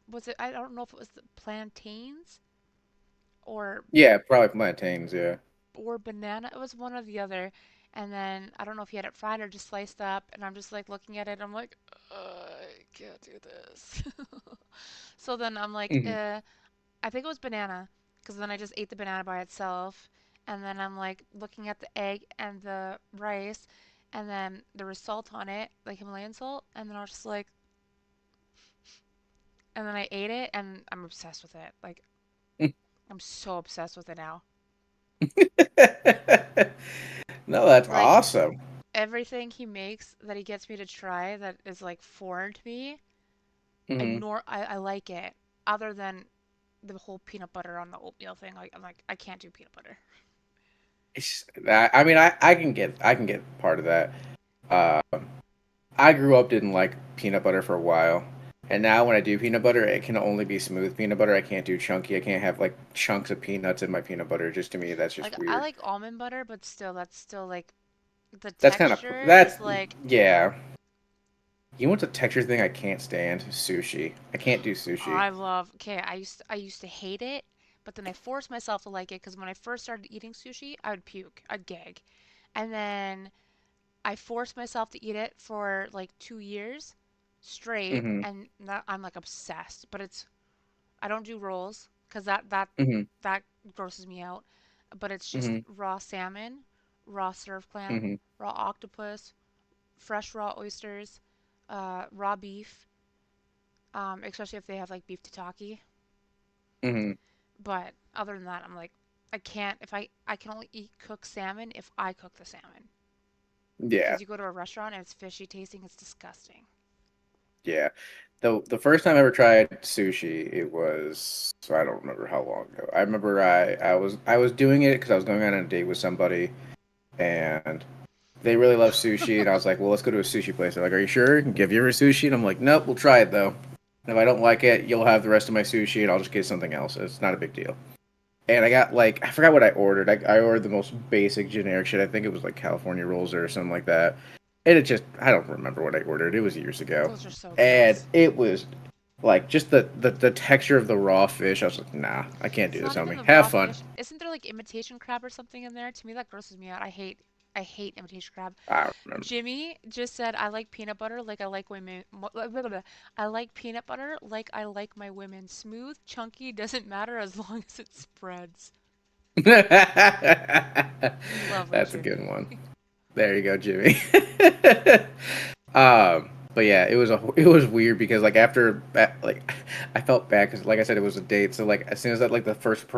was it? I don't know if it was the plantains or yeah, probably plantains. Yeah. banana. It was one or the other. And then I don't know if he had it fried or just sliced up. And I'm just like looking at it. I'm like, I can't do this. So then I'm like, Hmm. I think it was banana, because then I just ate the banana by itself. And then I'm like looking at the egg and the rice, and then there was salt on it, like Himalayan salt. And then I was just like, and then I ate it, and I'm obsessed with it. Like, I'm so obsessed with it now. No, that's Like, awesome. everything he makes that he gets me to try that is like foreign to me, Hmm. I like it. Other than the whole peanut butter on the oatmeal thing, like I'm like I can't do peanut butter. I mean, I can get part of that. Uh, I grew up didn't like peanut butter for a while, and now when I do peanut butter, it can only be smooth peanut butter. I can't do chunky. I can't have like chunks of peanuts in my peanut butter. Just to me, that's Like just I weird. like almond butter, but still that's still like the That's kind of texture that's is like yeah. You want the texture thing I can't stand? Sushi. I can't do sushi. I love. Okay, I used to hate it, but then I forced myself to like it because when I first started eating sushi, I would puke, I'd gag, and then I forced myself to eat it for like 2 years straight, Hmm, and now I'm like obsessed. But it's I don't do rolls because hmm, that grosses me out. But it's just hmm, raw salmon, raw surf clam, hmm, raw octopus, fresh raw oysters, raw beef, especially if they have like beef tataki. hmm. But other than that, I'm like, I can't. If I can only eat cooked salmon if I cook the salmon. Yeah, Because you go to a restaurant and it's fishy tasting, it's disgusting. yeah. The first time I ever tried sushi, it was I don't remember how long ago. I remember I was doing it because I was going on a date with somebody, and they really love sushi, and I was like, well, let's go to a sushi place. They're like, are you sure? Give you ever sushi? And I'm like, nope, we'll try it though. And if I don't like it, you'll have the rest of my sushi, and I'll just get something else. It's not a big deal. And I got like I forgot what I ordered. I ordered the most basic generic shit. I think it was like California rolls or something like that. And it just I don't remember what I ordered. It was years ago. Those are so And gross. it was like just the texture of the raw fish. I was like, nah, I can't It's do this, not even homie. the Have raw fun. fish. Isn't there like imitation crab or something in there? To me, that grosses me out. I hate imitation crab. I don't remember. Jimmy just said I like peanut butter like I like women. I like peanut butter like I like my women. Smooth, chunky, doesn't matter as long as it spreads. Lovely, That's a good Jimmy. one. There you go, Jimmy. But yeah, it was weird because like like I felt bad because like I said it was a date, so like as soon as that like the first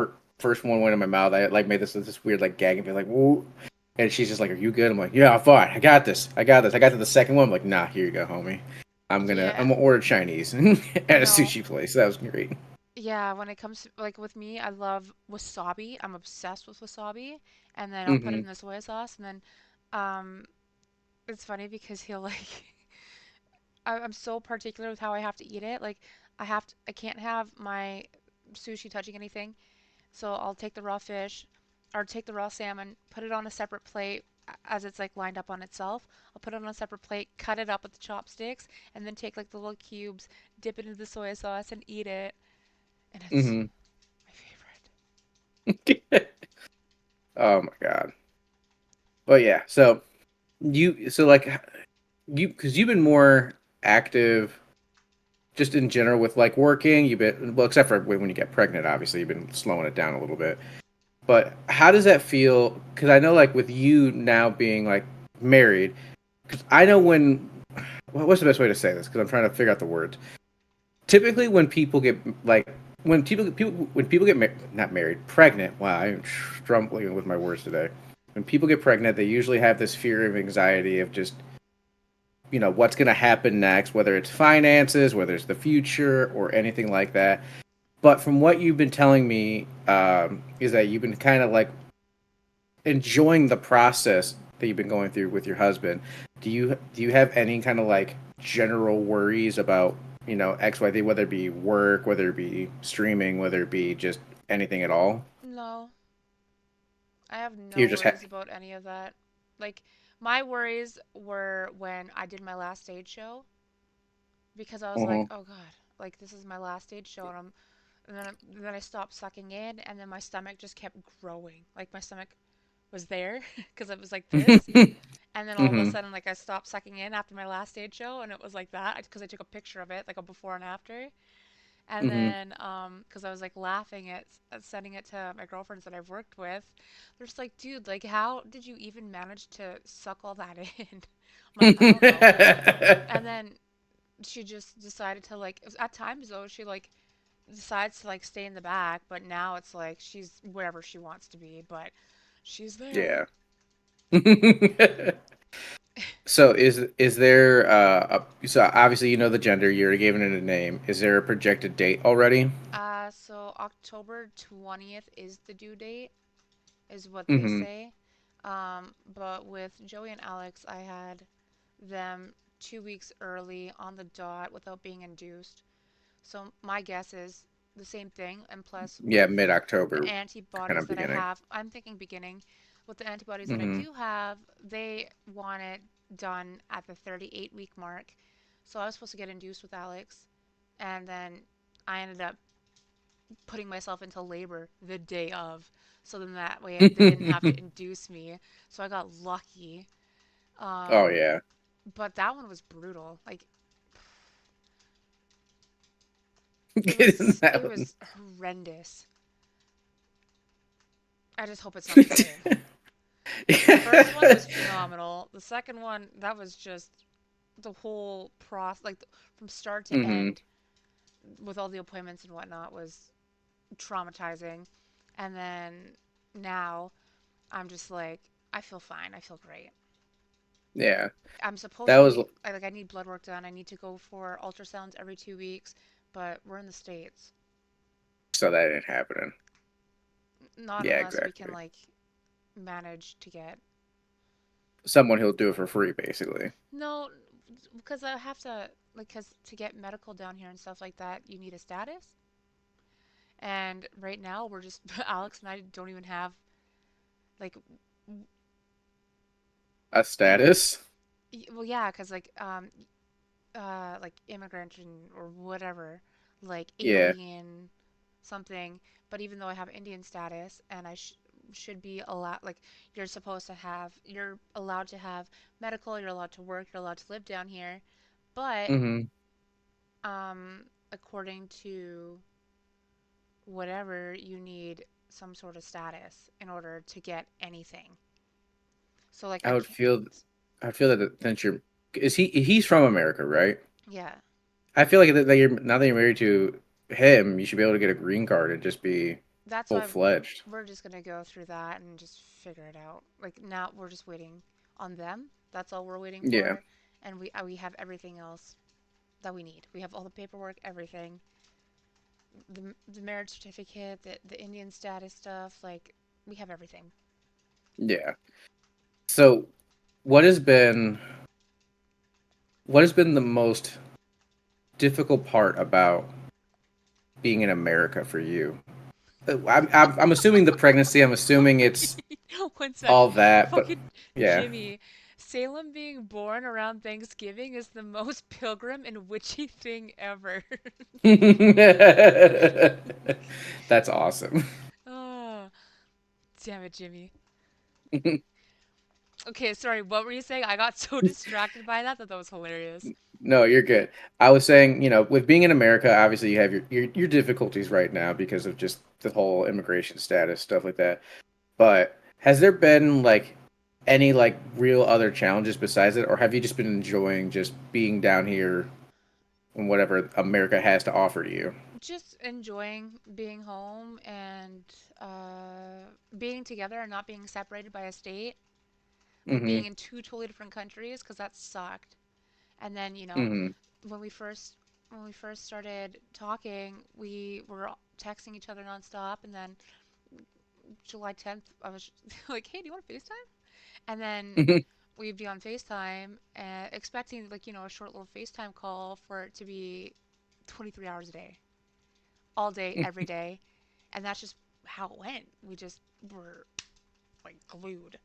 one went in my mouth, I like made this weird like gag and be like, whoa. And she's just like, "Are you good?" I'm like, "Yeah, I'm fine. I got this. I got this." I got to the second one. I'm like, "Nah, here you go, homie. I'm Yeah, gonna order Chinese at a no. sushi place." That was great. Yeah, when it comes to, like with me, I love wasabi. I'm obsessed with wasabi, and then I'll put it Mm-hmm. in the soy sauce, and then um it's funny because he'll like I'm so particular with how I have to eat it. Like I can't have my sushi touching anything. So I'll take the raw fish or take the raw salmon, put it on a separate plate as it's like lined up on itself. I'll put it on a separate plate, cut it up with the chopsticks, and then take like the little cubes, dip it into the soy sauce and eat it. And it's Mm-hmm. my favorite. Oh my god. But yeah, so like because you've been more active just in general with like working. You've been well, except for when you get pregnant, obviously you've been slowing it down a little bit. But how does that feel? Because I know like with you now being like married, because I know when what's the best way to say this? Because I'm trying to figure out the words. Typically, when people get like when people get not married, pregnant. Wow, I'm struggling with my words today. When people get pregnant, they usually have this fear of anxiety of just what's going to happen next, whether it's finances, whether it's the future, or anything like that. But from what you've been telling me, is that you've been kind of like enjoying the process that you've been going through with your husband. Do you have any kind of like general worries about XYZ, whether it be work, whether it be streaming, whether it be just anything at all? No, I have You're no just worries about any of that. Like my worries were when I did my last stage show because I was like, uh oh God, like this is my last stage show, and then I stopped sucking in, and then my stomach just kept growing. Like my stomach was there because it was like this, and then all of a hmm sudden, like I stopped sucking in after my last stage show, and it was like that because I took a picture of it, like a before and after. And hmm then, because I was like laughing at sending it to my girlfriends that I've worked with, they're just like, dude, like, how did you even manage to suck all that in? I'm like, I don't know. And then she just decided to like, at times though, she like decides to like stay in the back, but now it's like she's wherever she wants to be, but she's there. yeah. So is there so obviously you know the gender, you already gave it a name. Is there a projected date already? So October 20th is the due date, is what they hmm say. But with Joey and Alex, I had them 2 weeks early on the dot without being induced. So my guess is the same thing. And plus, Yeah, with the mid-October kind antibodies of that I beginning. have, I'm thinking beginning. With the antibodies that I hmm do have, they want it done at the 38-week mark. So I was supposed to get induced with Alex, and then I ended up putting myself into labor the day of. So then that way they didn't have to induce me. So I got lucky. Oh Um, yeah. but that one was brutal. Like Get in that it one. was horrendous. I just hope it's not the third. Like the first one was phenomenal. The second one, that was just the whole process, like from start to hmm end, with all the appointments and whatnot, was traumatizing. And then now I'm just like, I feel fine. I feel great. Yeah. I'm supposed That to was be like I need blood work done. I need to go for ultrasounds every 2 weeks, but we're in the States. so that ain't happening. Not Yeah, unless we can exactly. like manage to get. Someone who'll do it for free, basically. No, because I have to like because to get medical down here and stuff like that, you need a status. And right now we're just Alex and I don't even have like A in status? well yeah, because like immigrant or whatever, like Yeah. alien something. But even though I have Indian status and should be allowed, like you're allowed to have medical, you're allowed to work, you're allowed to live down here. But hmm according to whatever, you need some sort of status in order to get anything. So like I I would can't. feel I feel that since you're is he's from America, right? Yeah. I feel like that you're now that you're married to him, you should be able to get a green card and just be. that's Full why fledged. we're just gonna go through that and just figure it out. Like now we're just waiting on them. That's all we're waiting Yeah, for, and we have everything else that we need. We have all the paperwork, everything, the marriage certificate, the Indian status stuff. Like we have everything. yeah. So, what has been what has been the most difficult part about being in America for you? I'm assuming the pregnancy. I'm assuming it's Wait, one sec. all that, but Fucking yeah. Jimmy. Salem being born around Thanksgiving is the most pilgrim and witchy thing ever. That's awesome. Oh, damn it, Jimmy. Okay, sorry, what were you saying? I got so distracted by that that that was hilarious. No, you're good. I was saying, with being in America, obviously you have your difficulties right now because of just the whole immigration status, stuff like that. But has there been like any like real other challenges besides it, or have you just been enjoying just being down here and whatever America has to offer to you? Just enjoying being home and being together and not being separated by a state or being Mm-hmm. in two totally different countries because that sucked. And then, Mm-hmm. when we first when we first started talking, we were texting each other nonstop. And then July 10th, I was like, "Hey, do you want to FaceTime?" And then we'd be on FaceTime, expecting like a short little FaceTime call for it to be 23 hours a day, all day, every day, and that's just how it went. We just were like glued.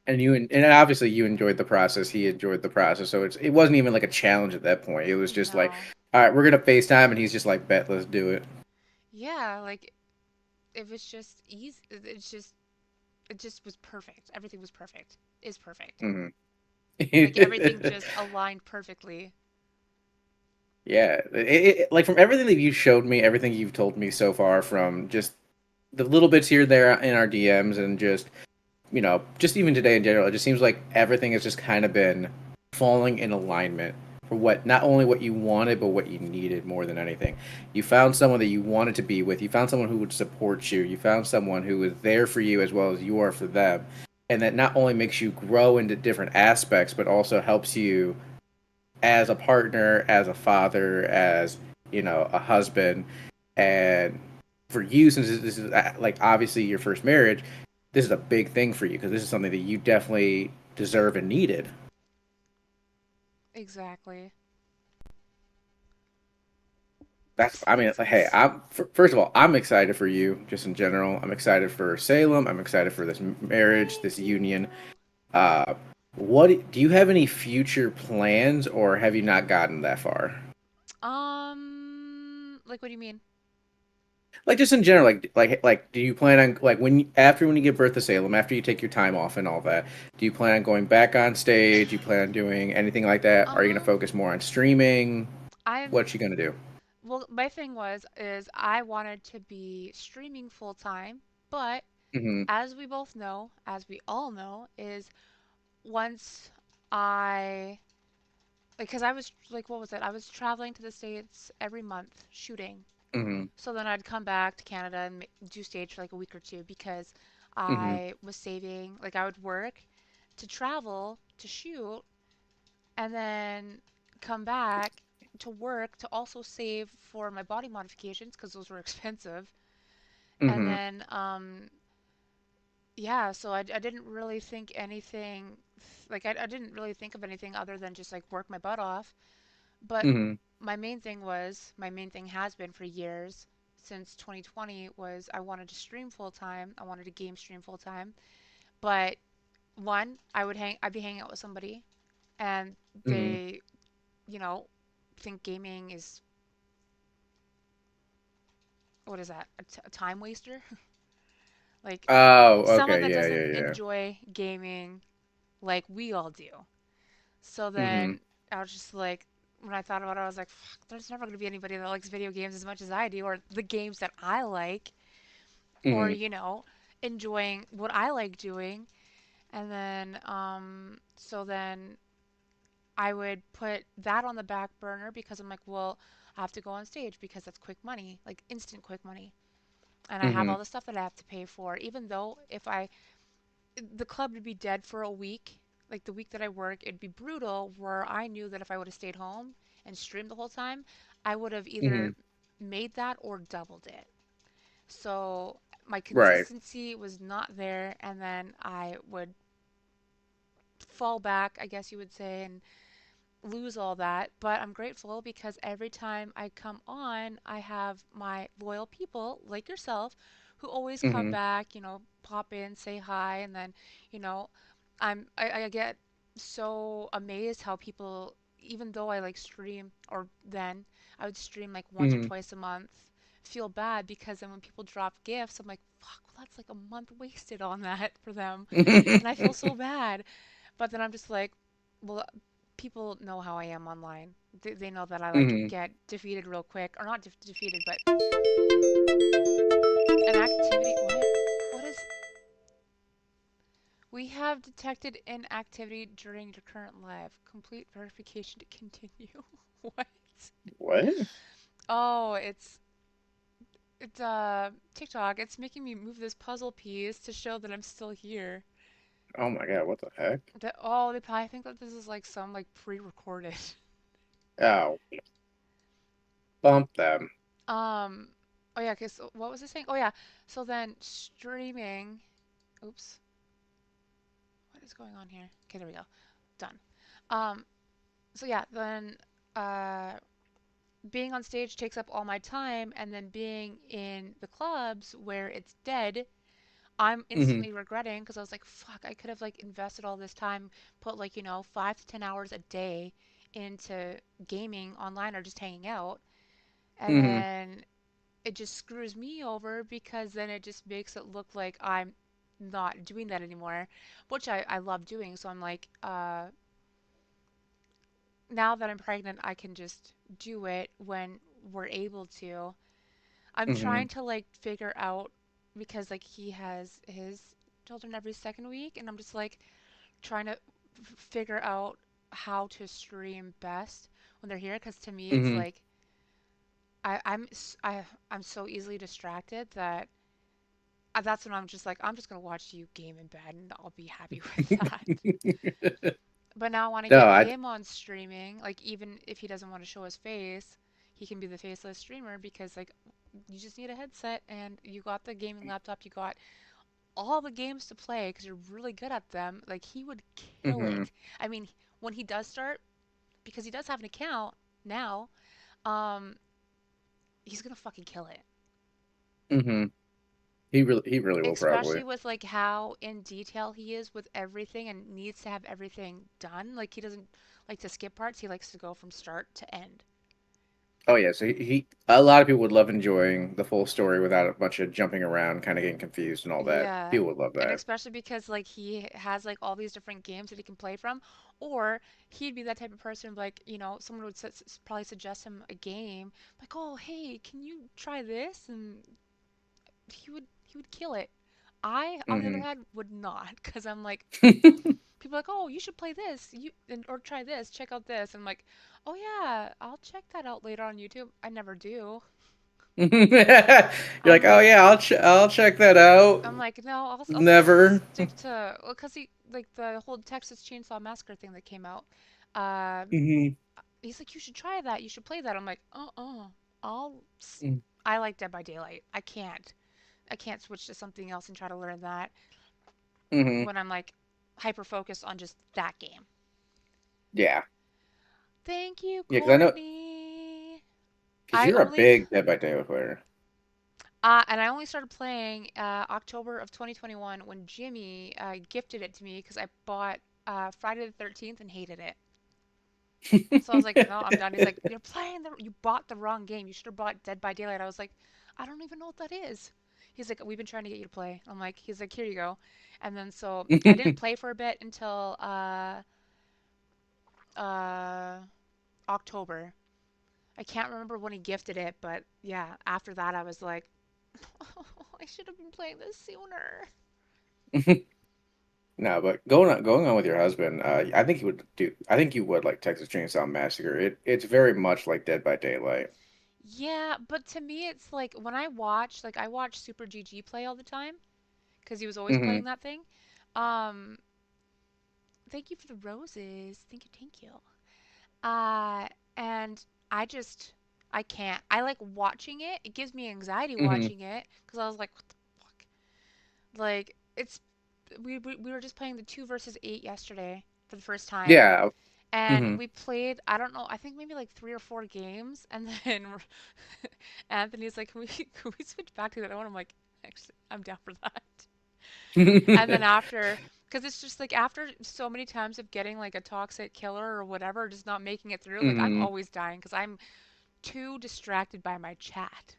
And obviously you enjoyed the process. He enjoyed the process. So it wasn't even like a challenge at that point. It was just like, No, all right, we're gonna FaceTime, and he's just like, bet, let's do it. yeah, like it was just easy. It just was perfect. Everything was perfect. Is perfect. Hmm. Like everything just aligned perfectly. Yeah, like from everything that you showed me, everything you've told me so far, from just the little bits here and there in our DMs, and just just even today in general, it just seems like everything has just kind of been falling in alignment for what not only what you wanted, but what you needed more than anything. You found someone that you wanted to be with. You found someone who would support you. You found someone who was there for you as well as you are for them, and that not only makes you grow into different aspects, but also helps you as a partner, as a father, as a husband, and for you, since this is like obviously your first marriage, this is a big thing for you because this is something that you definitely deserve and needed. Exactly. I mean, It's like, it's hey, so first of all, I'm excited for you, just in general. I'm excited for Salem. I'm excited for this marriage, thank this union. you. Uh, what do you have any future plans, or have you not gotten that far? Like what do you mean? Like just in general, do you plan on like when you give birth to Salem, after you take your time off and all that, do you plan on going back on stage? You plan on doing anything like that? Are you gonna Um, focus more on streaming? I've What's you gonna do? well, my thing is I wanted to be streaming full time, but Hmm. as we both know, as we all know, is once I because I was like, what was it? I was traveling to the States every month shooting. Hmm. So then I'd come back to Canada and do stage for like a week or two because Hmm. I was saving, like I would work to travel to shoot and then come back to work to also save for my body modifications because those were expensive. And Hmm. then, yeah, so I didn't really think anything, like I didn't really think of anything other than just like work my butt off. But Hmm. my main thing has been for years since 2020 was I wanted to stream full time. I wanted to game stream full time. But one, I'd be hanging out with somebody and Hmm. they, you know, think gaming is, what is that? A time waster? Like Oh, someone okay, that yeah, doesn't yeah, yeah. enjoy gaming like we all do. So Hmm. then I was just like, when I thought about it, I was like, fuck, there's never going to be anybody that likes video games as much as I do, or the games that I like, or, Hmm. enjoying what I like doing. And then, so then I would put that on the back burner because I'm like, well, I have to go on stage because that's quick money, like instant quick money. and I have Mhm. all the stuff that I have to pay for. Even though if I the club would be dead for a week, like the week that I work, it'd be brutal. Where I knew that if I would have stayed home and streamed the whole time, I would have either Mhm. made that or doubled it. So my Right. consistency was not there, and then I would fall back, I guess you would say, and lose all that, but I'm grateful because every time I come on, I have my loyal people like yourself who always come Mhm. back, pop in, say hi, and then, you know, I get so amazed how people, even though I like stream, or then I would stream like once or Mhm. twice a month, feel bad because then when people drop gifts, I'm like, fuck, well, that's like a month wasted on that for them, and I feel so bad. But then I'm just like, well, people know how I am online. They know that I like Mhm. get defeated real quick, or not defeated, but an activity. What is? We have detected inactivity during your current live. Complete verification to continue. What? What? Oh, it's TikTok. It's making me move this puzzle piece to show that I'm still here. Oh my God, what the heck? They probably think that this is like some like pre-recorded. Oh, bump them. Um, oh yeah, okay, so what was I saying? Oh yeah, so then streaming, oops, what is going on here? Okay, there we go. Done. Um, so yeah, then uh being on stage takes up all my time, and then being in the clubs where it's dead, I'm Mhm. instantly regretting because I was like, fuck, I could have like invested all this time, put like, 5 to 10 hours a day into gaming online or just hanging out, and Mhm. then it just screws me over because then it just makes it look like I'm not doing that anymore, which I love doing. So I'm like, now that I'm pregnant, I can just do it when we're able to. I'm trying Mhm. to like figure out because like he has his children every second week, and I'm just like trying to figure out how to stream best when they're here. Because to me, it's Mhm. like I'm so easily distracted that that's when I'm just like, I'm just gonna watch you game in bed and I'll be happy with that. But now I want to No, get I. him on streaming. Like even if he doesn't want to show his face, he can be the faceless streamer because like you just need a headset and you got the gaming laptop, you got all the games to play because you're really good at them. Like he would kill Mhm. it. I mean, when he does start, because he does have an account now, um, he's gonna fucking kill it. Mhm. He really will Especially probably. with like how in detail he is with everything and needs to have everything done. Like he doesn't like to skip parts. He likes to go from start to end. Oh yeah, so a lot of people would love enjoying the full story without a bunch of jumping around, kind of getting confused and all that. Yeah. People would love And that. especially because like he has like all these different games that he can play from, or he'd be that type of person like, someone would probably suggest him a game, like, "Oh, hey, can you try this?" And he would kill it. I, on the other Mhm. hand, would not, because I'm like, people are like, "Oh, you should play this, or try this, check out this." I'm like, "Oh yeah, I'll check that out later on YouTube." I never do. You're I'm like, oh like, yeah, I'll check that out. no, I'll Never. stick to, well, cause he like the whole Texas Chainsaw Massacre thing that came out. Uh, Mhm. he's like, "You should try that. You should play that." I'm like, I'll. I like Dead by Daylight. I can't switch to something else and try to learn that Mhm. when I'm like hyper focused on just that game. Yeah. Thank you, Yeah, because I know Courtney. because I you're a only big Dead by Daylight player. and I only started playing October of 2021 when Jimmy gifted it to me because I bought Friday the 13th and hated it. So I was like, no, I'm done. He's like, you bought the wrong game. You should have bought Dead by Daylight. I was like, I don't even know what that is. He's like, we've been trying to get you to play. He's like, here you go. And then so I didn't play for a bit until uh, October. I can't remember when he gifted it, but yeah, after that I was like, oh, I should have been playing this sooner. No, but going on with your husband, I think he would do. I think you would like Texas Chainsaw Massacre. It's very much like Dead by Daylight. Yeah, but to me, it's like when I watch, like I watch Super GG play all the time because he was always Mm-hmm. playing that thing. Um, thank you for the roses. Thank you, thank you. Uh, and I just, I can't. I like watching it. It gives me anxiety Mm-hmm. watching it because I was like, what the fuck? Like, it's, we were just playing the 2 versus 8 yesterday for the first time. Yeah. And Mm-hmm. we played, I don't know, I think maybe like 3 or 4 games. And then Anthony's like, can we switch back to the other one? I'm like, actually, I'm down for that. And then after, because it's just like after so many times of getting like a toxic killer or whatever, just not making it through, like I'm Mm-hmm. always dying because I'm too distracted by my chat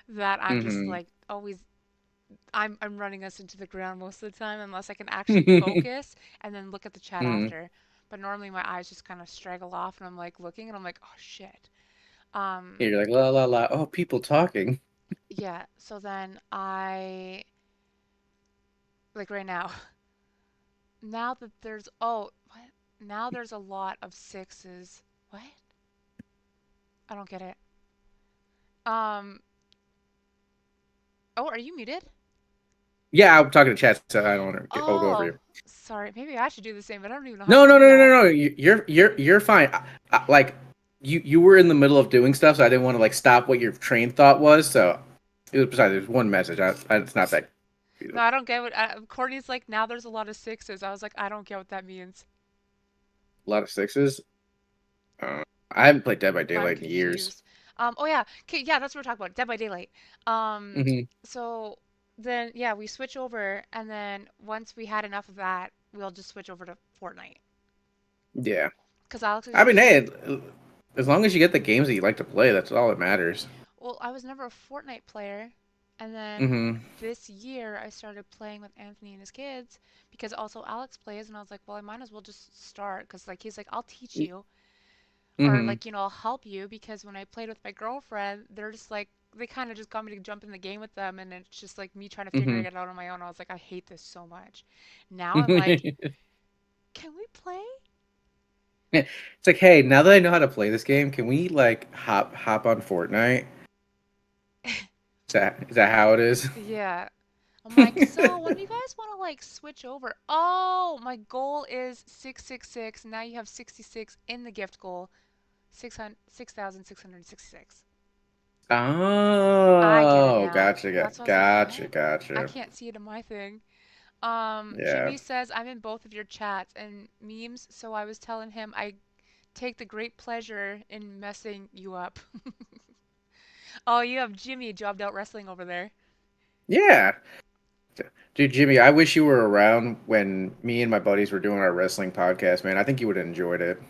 that I'm just Mm-hmm. like always I'm running us into the ground most of the time unless I can actually focus and then look at the chat Mm-hmm. after. But normally my eyes just kind of straggle off and I'm like looking and I'm like, oh shit. Um, You're like la la la. Oh, people talking. yeah. So then I like right now. Now that there's what? Now there's a lot of sixes. What? I don't get it. Um. Oh, are you muted? Yeah, I'm talking to chat, so I don't want to go over Oh, you. sorry. Maybe I should do the same, but I don't even know how to No, no, do no, no, that. no, no. You're fine. Like you were in the middle of doing stuff, so I didn't want to like stop what your train thought was. So it was besides, there's one message. It's not that. No, I don't get what. Courtney's like, now there's a lot of sixes. I was like, I don't get what that means. A lot of sixes. Uh, I haven't played Dead by I'm Daylight in years. confused. Oh yeah, okay, yeah, that's what we're talking about. Dead by Daylight. Um, Hmm. so then yeah, we switch over, and then once we had enough of that, we'll just switch over to Fortnite. Yeah. Cause Alex is I mean, usually hey, as long as you get the games that you like to play, that's all that matters. Well, I was never a Fortnite player, and then Hmm. this year I started playing with Anthony and his kids because also Alex plays, and I was like, well, I might as well just start because like he's like, I'll teach you, or Hmm. like I'll help you because when I played with my girlfriend, they're just like they kind of just got me to jump in the game with them, and it's just like me trying to figure Hmm. it out on my own. I was like, I hate this so much. Now I'm like, can we play? It's like, hey, now that I know how to play this game, can we like hop on Fortnite? Is that how it is? Yeah. I'm like, so when do you guys want to like switch over? Oh, my goal is 666. Now you have 66 in the gift goal. 600, 6,666. I get it Oh, now. gotcha, That's why I was like, gotcha, what? I gotcha. can't see it in my thing. Yeah. Jimmy says I'm in both of your chats and memes, so I was telling him I take the great pleasure in messing you up. Oh, you have Jimmy jobbed out wrestling over there. Yeah. Dude, Jimmy, I wish you were around when me and my buddies were doing our wrestling podcast, man. I think you would have enjoyed it.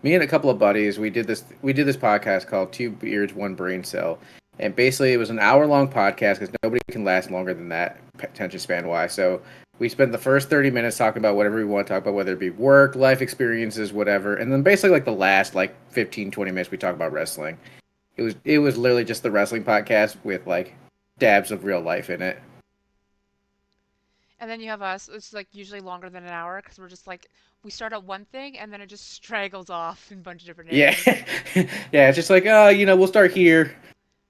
Me and a couple of buddies, we did this podcast called Two Beards, One Brain Cell. And basically it was an hour long podcast because nobody can last longer than that attention span wise. So we spent the first 30 minutes talking about whatever we want to talk about, whether it be work, life experiences, whatever. And then basically like the last like 15, 20 minutes we talk about wrestling. It was literally just the wrestling podcast with like dabs of real life in it. And then you have us. It's like usually longer than an hour because we're just like we start at one thing and then it just straggles off in a bunch of different Yeah. areas. Yeah, it's just like, oh, we'll start here.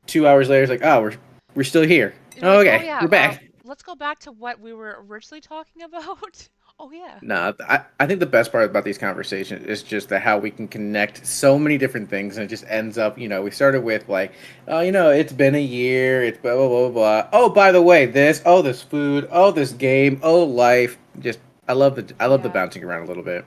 2 hours later, it's like, oh, we're still here. You're Oh, like, oh okay, yeah, we're back. let's go back to what we were originally talking about. Oh yeah. No, I think the best part about these conversations is just that how we can connect so many different things, and it just ends up, we started with like, oh, it's been a year, it's blah blah blah blah. Oh, by the way, this food, oh, this game, oh, life. Just I love the Yeah. bouncing around a little bit.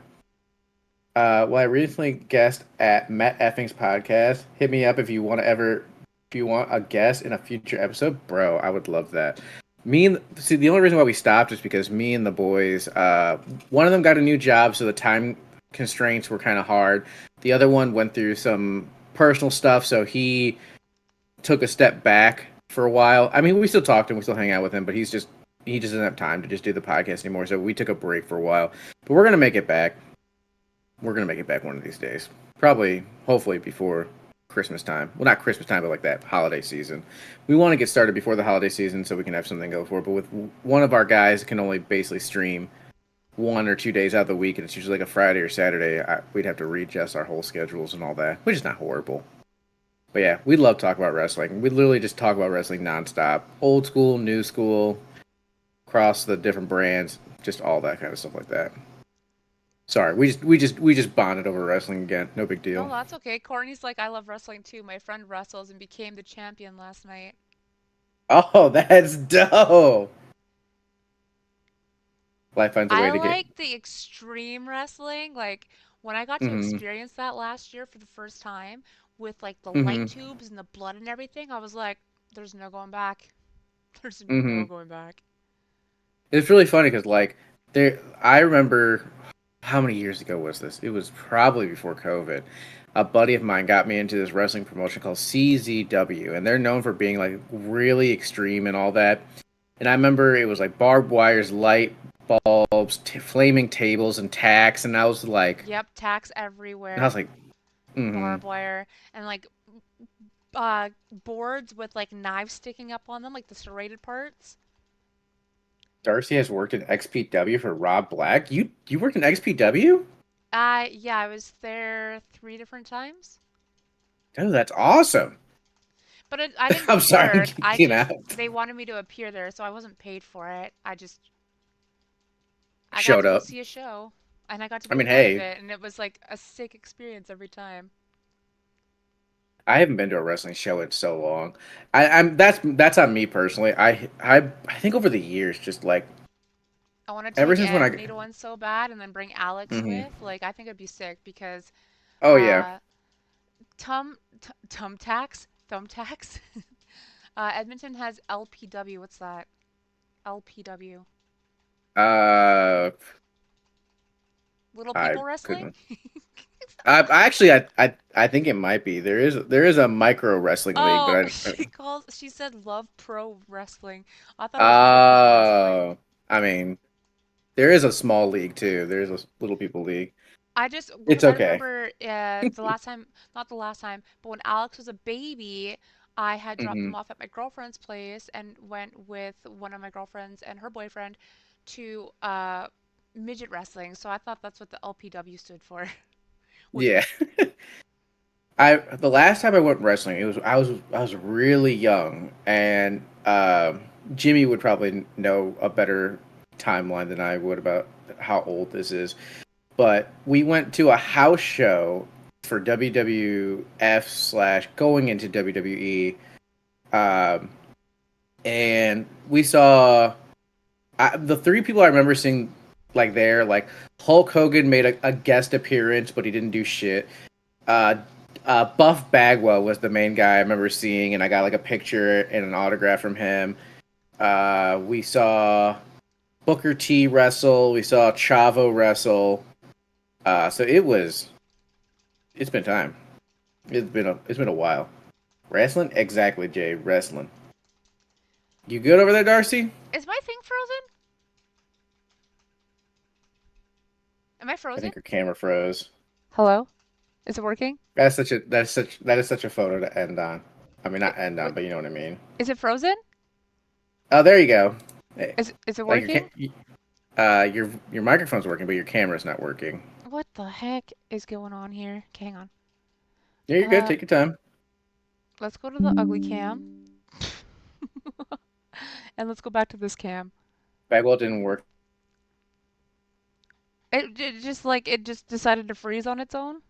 Well, I recently guest at Matt Effing's podcast. Hit me up if you want a guest in a future episode, bro. I would love that. See, the only reason why we stopped is because me and the boys, one of them got a new job, so the time constraints were kind of hard. The other one went through some personal stuff, so he took a step back for a while. I mean, we still talk to him, we still hang out with him, but he just doesn't have time to just do the podcast anymore. So we took a break for a while, but we're gonna make it back. We're gonna make it back one of these days. Probably, hopefully, before Christmas time. Well, not Christmas time, but like that holiday season. We want to get started before the holiday season so we can have something to go for. But with one of our guys can only basically stream 1 or 2 days out of the week, and it's usually like a Friday or Saturday, we'd have to readjust our whole schedules and all that, which is not horrible. But yeah, we love talk about wrestling. We literally just talk about wrestling nonstop. Old school, new school, across the different brands, just all that kind of stuff like that. Sorry, we just bonded over wrestling again. No big No, deal. that's okay. Courtney's like, I love wrestling too. My friend wrestles and became the champion last night. Oh, that's dope. Life finds a I way to get. like the extreme wrestling. Like when I got to Mm-hmm. experience that last year for the first time with like the light Mm-hmm. tubes and the blood and everything, I was like, there's no going back. There's no Mm-hmm. going back. It's really funny because like there, I remember how many years ago was this? It was probably before COVID. A buddy of mine got me into this wrestling promotion called CZW, and they're known for being like really extreme and all that. And I remember it was like barbed wires, light bulbs, flaming tables, and tacks. And Yep, tacks I was everywhere, like, mm-hmm. barbed wire, and like boards with like knives sticking up on them, like the serrated parts. Darcy has worked in XPW for Rob Black. You worked in XPW? Yeah, I was there 3 different times. Oh, that's awesome. I didn't I'm sorry, I'm work. I geeking just out. they wanted me to appear there, so I wasn't paid for it. I got Showed to go up. see a show, and I got to I be a mean, part of hey, it, and it was like a sick experience every time. I haven't been to a wrestling show in so long. I'm that's on me personally. I think over the years, just like I want to ever take since when I. Anthony to one so bad, and then bring Alex Hmm. with. Like I think it'd be sick because Oh yeah, uh, Thumbtacks. Edmonton has LPW. What's that? LPW. uh, Little I People Wrestling. couldn't. I actually I think it might be there is a micro wrestling league, Oh, but she said Love Pro Wrestling. I thought it was Little People Wrestling. I I mean there is a small league too. There is a little people league. It's Because I okay. remember the last time, not the last time, but when Alex was a baby, I had dropped Hmm. him off at my girlfriend's place and went with one of my girlfriends and her boyfriend to midget wrestling. So I thought that's what the LPW stood for, which Yeah. I the last time I went wrestling, it was I was really young, and Jimmy would probably know a better timeline than I would about how old this is. But we went to a house show for WWF slash going into WWE, um, and we saw the three people I remember seeing like there, like Hulk Hogan made a guest appearance, but he didn't do shit. uh, Buff Bagwell was the main guy I remember seeing, and I got like a picture and an autograph from him. We saw Booker T wrestle. We saw Chavo wrestle. So it's been time. It's been a while. Wrestling, exactly, Jay. Wrestling. You good over there, Darcy? is my thing frozen? Am I I frozen? think your camera froze. Hello? Is it working? That is such a photo to end on. I mean, It, not end on, wait, but you know what I mean. is it frozen? Oh, there you go. Eh, Is it Like working? your microphone's working, but your camera's not working. What the heck is going on here? Okay, hang on. Yeah, you're good. Uh, Take your time. let's go to the ugly cam. And let's go back to this cam. Bagwell didn't work. It just decided to freeze on its own.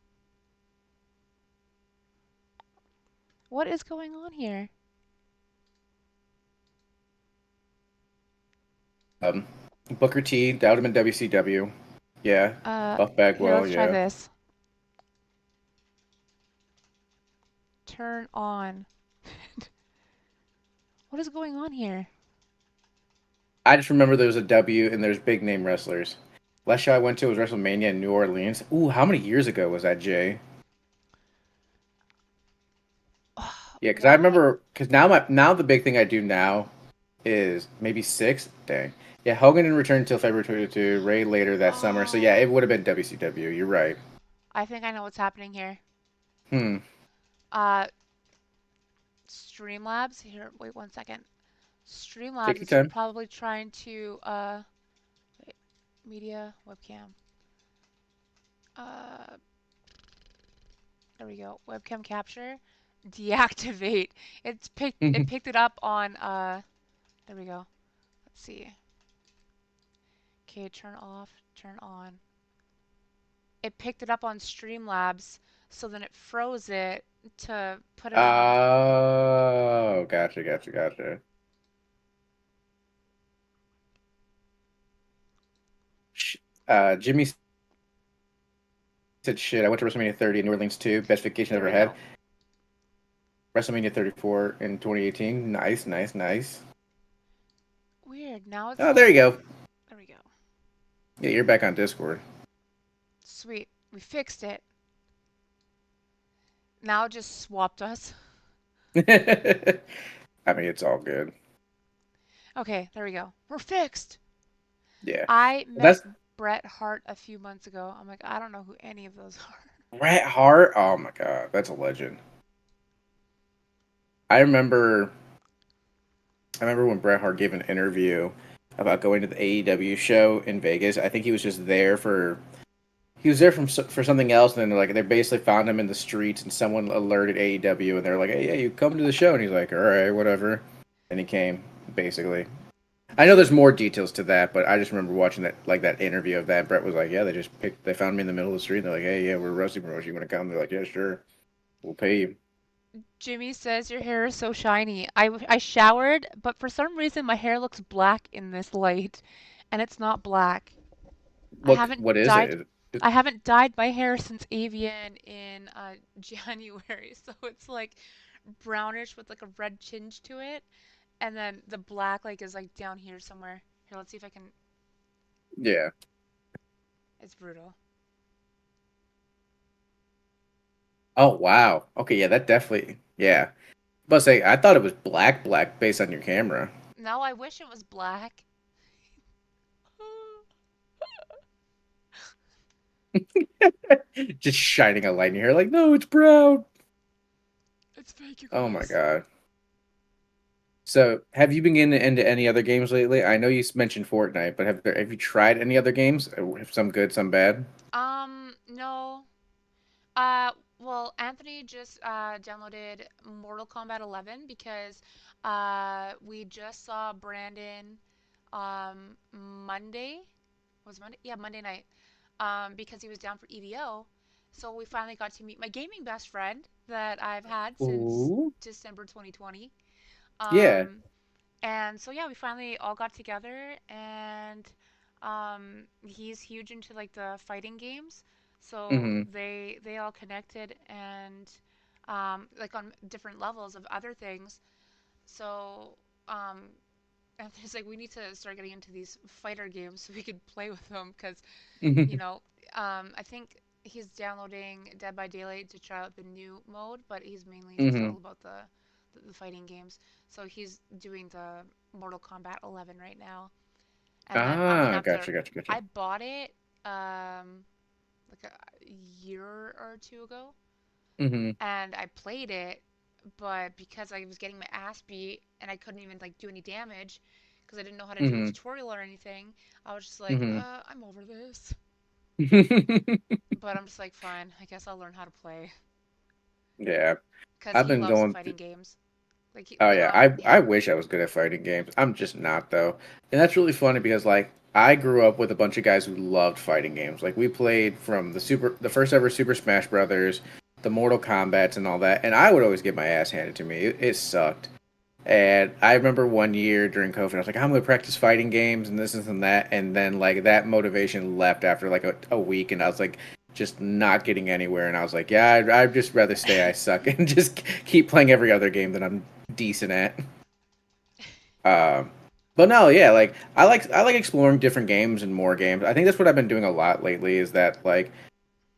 What is going on here? Um, Booker T, that would have been WCW. Yeah. Buff Here, Bagwell, let's try yeah. this. Turn on. What is going on here? I just remember there was a W and there's big name wrestlers. Last show I went to was WrestleMania in New Orleans. Ooh, how many years ago was that, Jay? Yeah, because I Why? remember because now the big thing I do now is maybe six. Dang. Yeah, Hogan didn't return until February 22. Ray later that summer. So yeah, Oh, it would have been WCW. You're right. I think I know what's happening here. Hmm. Uh, Streamlabs. Here, wait 1 second. Take Streamlabs your is time. probably trying to wait, media webcam. Uh, there we go. Webcam capture. Deactivate. It picked it up on there we go. Let's see. Okay, turn off, turn on. It picked it up on Streamlabs, so then it froze it to put it on. Oh, gotcha, gotcha, gotcha. Sh- Jimmy said, "Shit, I went to WrestleMania 30 in New Orleans too. Best vacation I've There ever we had. go. WrestleMania 34 in 2018. Nice, nice, nice. Weird. Now it's Oh, there you like, go. there we go. Yeah, you're back on Discord. Sweet. We fixed it. Now it just swapped us. I mean, it's all good. Okay, there we go. We're fixed. Yeah, I met that's Bret Hart a few months ago. I'm like, I don't know who any of those are. Bret Hart. Oh my god, that's a legend. I remember. I remember when Bret Hart gave an interview about going to the AEW show in Vegas. I think he was just there for he was there for something else, and then like they basically found him in the streets, and someone alerted AEW, and they're like, "Hey, yeah, you come to the show," and he's like, "All right, whatever," and he came basically. I know there's more details to that, but I just remember watching that interview of that. Brett was like, "Yeah, they found me in the middle of the street. And they're like, hey, yeah, we're wrestling promotion. You want to come?" They're like, "Yeah, sure, we'll pay you." Jimmy says your hair is so shiny. I showered, but for some reason my hair looks black in this light, and it's not black. I haven't What is dyed it? I haven't dyed my hair since Avian in January, so it's like brownish with like a red tinge to it, and then the black like is like down here somewhere. Here, let's see if I can. Yeah. It's brutal. Oh wow. Okay, yeah, that definitely. Yeah. But say I thought it was black based on your camera. No, I wish it was black. Just shining a light in your hair, like, no, it's brown. It's fake, you Oh my guys. god. So, have you been getting into any other games lately? I know you mentioned Fortnite, but have you tried any other games? Some good, some bad. No. Well, Anthony just downloaded Mortal Kombat 11 because we just saw Brandon Monday. Was it Monday? Yeah, Monday night. Because he was down for EVO. So we finally got to meet my gaming best friend that I've had since Ooh. December 2020. Yeah. Um, and so yeah, we finally all got together, and he's huge into like the fighting games. So Mm-hmm. they all connected and like on different levels of other things. So um, Anthony's like, we need to start getting into these fighter games so we could play with them because you Mm-hmm. know I think he's downloading Dead by Daylight to try out the new mode, but he's mainly just Mm-hmm. all about the fighting games. So he's doing the Mortal Kombat 11 right now, and then I'm gonna Ah, have to. gotcha, gotcha, gotcha. I bought it like a year or two ago, Mm-hmm. and I played it, but because I was getting my ass beat and I couldn't even like do any damage because I didn't know how to do a Mm-hmm. tutorial or anything, I was just like, Mm-hmm. I'm over this. But I'm just like, fine, I guess I'll learn how to play Yeah. because I've he been loves going. fighting games. Like, Oh yeah, I yeah, wish I was good at fighting games. I'm just not though, and that's really funny because like I grew up with a bunch of guys who loved fighting games. Like we played from the first ever Super Smash Brothers, the Mortal Kombat's, and all that, and I would always get my ass handed to me. It sucked. And I remember one year during COVID, I was like, I'm gonna practice fighting games and this and that, and then like that motivation left after like a week, and I was like, just not getting anywhere. And I was like, yeah, I'd just rather stay I suck and just keep playing every other game that I'm decent at. Um, but no, yeah, like I like exploring different games and more games. I think that's what I've been doing a lot lately. Is that like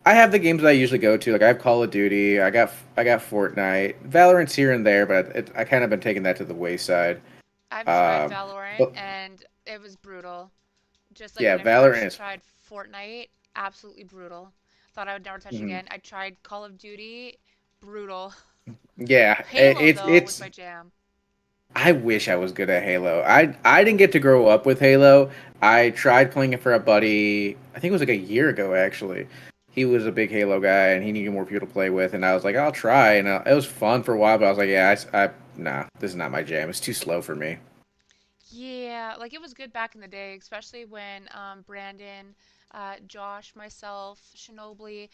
I have the games that I usually go to. Like I have Call of Duty, I got Fortnite, Valorant's here and there, but I kind of been taking that to the wayside. I've tried Um, Valorant but and it was brutal. Just like yeah, when I Valorant first is. tried Fortnite, absolutely brutal. Thought I would never touch Mhm. again. I tried Call of Duty, brutal. Yeah, Halo though was it's. my jam. I wish I was good at Halo. I didn't get to grow up with Halo. I tried playing it for a buddy. I think it was like a year ago actually. he was a big Halo guy and he needed more people to play with, and I was like, I'll try, and it was fun for a while, but I was like, yeah, nah, this is not my jam. It's too slow for me. Yeah, like it was good back in the day, especially when Brandon, Josh, myself, Shinobly,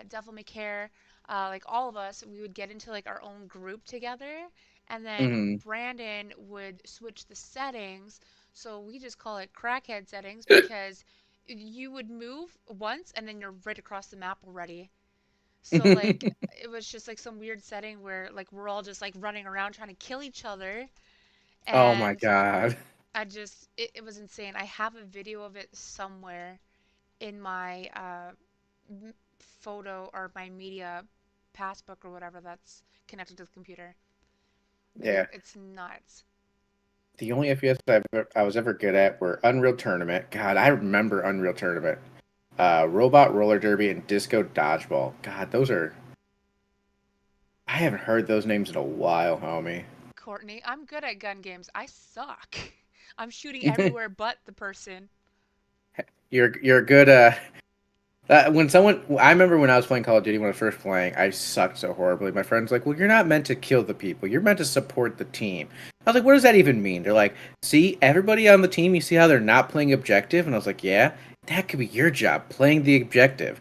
Devil May Care, like all of us, we would get into like our own group together, and then Hmm. Brandon would switch the settings, so we just call it crackhead settings because you would move once and then you're right across the map already. So like it was just like some weird setting where like we're all just like running around trying to kill each other Oh my and god. it was insane. I have a video of it somewhere in my photo or my media passbook or whatever that's connected to the computer. Yeah. It's nuts. The only FPS I was ever good at were Unreal Tournament. God, I remember Unreal Tournament. Robot Roller Derby and Disco Dodgeball. God, those are. I haven't heard those names in a while, homie. Courtney, I'm good at gun games. I suck. I'm shooting everywhere but the person. You're good. When someone, I remember when I was playing Call of Duty when I was first playing, I sucked so horribly. My friend's like, "Well, you're not meant to kill the people. You're meant to support the team." I was like, "What does that even mean?" They're like, "See, everybody on the team, you see how they're not playing objective?" And I was like, "Yeah, that could be your job, playing the objective."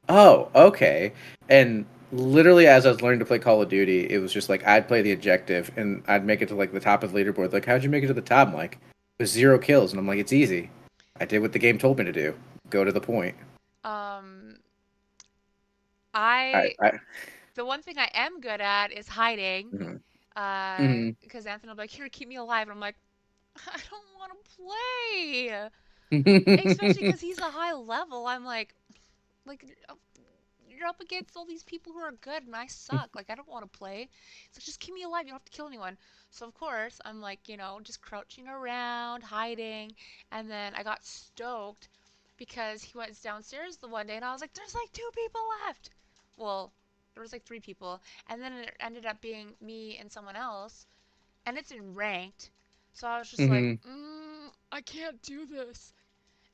Oh, okay. And literally, as I was learning to play Call of Duty, it was just like I'd play the objective and I'd make it to like the top of the leaderboard. Like, how'd you make it to the top? I'm like, with 0 kills, and I'm like, it's easy. I did what the game told me to do. Go to the point. Um, I, I I the one thing I am good at is hiding. Mhm. Mhm. Because Anthony will be like, "Here, keep me alive," and I'm like, "I don't want to play." Especially because he's a high level. I'm like you're up against all these people who are good and I suck. Like I don't want to play. It's like just keep me alive. You don't have to kill anyone. So of course I'm like just crouching around, hiding, and then I got stoked because he went downstairs the one day and I was like, "There's like two people left." Well, there was like three people, and then it ended up being me and someone else, and it's in ranked. So I was just like, Mhm. I can't do this.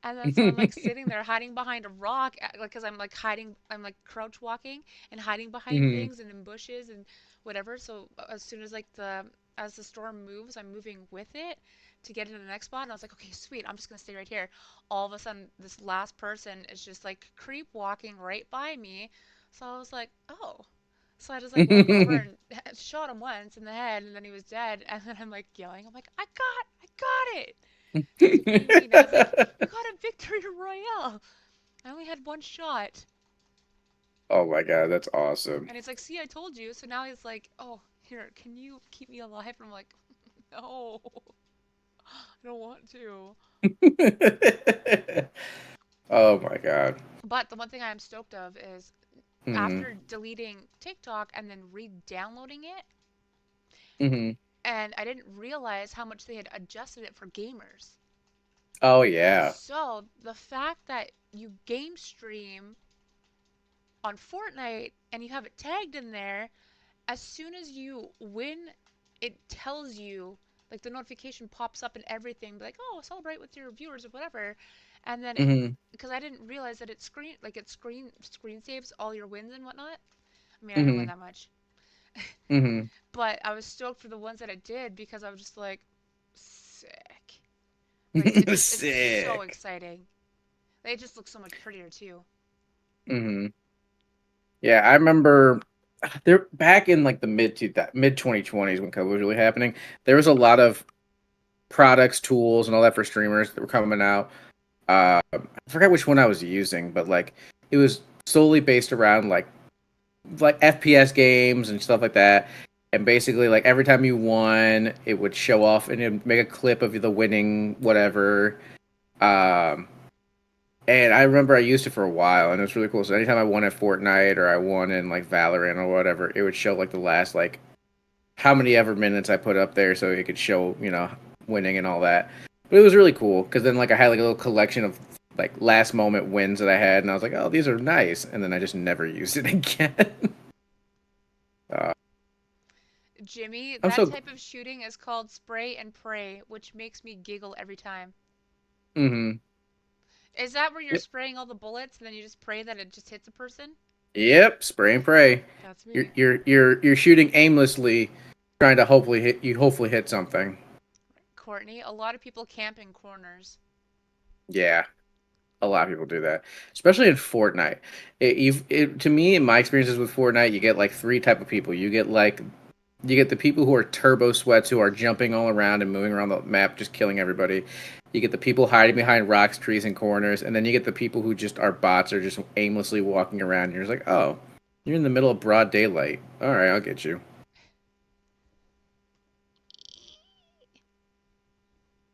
And then so I'm like sitting there hiding behind a rock, like because I'm like hiding, I'm like crouch walking and hiding behind Mhm. things and in bushes and whatever. So as soon as like the as the storm moves, I'm moving with it to get into the next spot. And I was like, okay, sweet, I'm just gonna stay right here. All of a sudden, this last person is just like creep walking right by me. So I was like, oh. So I just like went over and shot him once in the head, and then he was dead. And then I'm like yelling, I'm like, I got it. And he's like, "What do you mean?" I was like, "You got a victory royale. I only had one shot." Oh my god, that's awesome. And he's like, "See, I told you." So now he's like, "Oh, here, can you keep me alive?" And I'm like, "No, I don't want to." Oh my god. But the one thing I'm stoked of is Mhm. after deleting TikTok and then re-downloading it, Mhm. and I didn't realize how much they had adjusted it for gamers. Oh yeah. So the fact that you game stream on Fortnite and you have it tagged in there, as soon as you win, it tells you, like the notification pops up and everything, like, oh, celebrate with your viewers or whatever. And then Mhm. because I didn't realize that it screen saves all your wins and whatnot. I mean, I didn't win Mhm. that much, Mhm. but I was stoked for the ones that it did because I was just like, sick. Like it's so Sick. exciting. Like, it just looks so much prettier too. Mhm. Yeah, I remember there back in like the mid 2020s when COVID was really happening. There was a lot of products, tools, and all that for streamers that were coming out. I forgot which one I was using, but like it was solely based around like FPS games and stuff like that. And basically, like every time you won, it would show off and it'd make a clip of the winning whatever. Um, and I remember I used it for a while, and it was really cool. So anytime I won at Fortnite or I won in like Valorant or whatever, it would show like the last like how many ever minutes I put up there, so it could show winning and all that. But it was really cool because then like I had like a little collection of like last moment wins that I had, and I was like, oh, these are nice, and then I just never used it again. uh, Jimmy, I'm that so. type of shooting is called spray and pray, which makes me giggle every time. Hmm. Is that where you're Yep. spraying all the bullets and then you just pray that it just hits a person? Yep. Spray and pray. That's You're me. you're you're you're shooting aimlessly, trying to hopefully hit something. Courtney, a lot of people camp in corners. Yeah. A lot of people do that, especially in Fortnite. To me, in my experiences with Fortnite, you get like three type of people. You get the people who are turbo sweats who are jumping all around and moving around the map, just killing everybody. You get the people hiding behind rocks, trees, and corners, and then you get the people who just are bots or just aimlessly walking around. And you're just like, oh, you're in the middle of broad daylight. All right, I'll get you.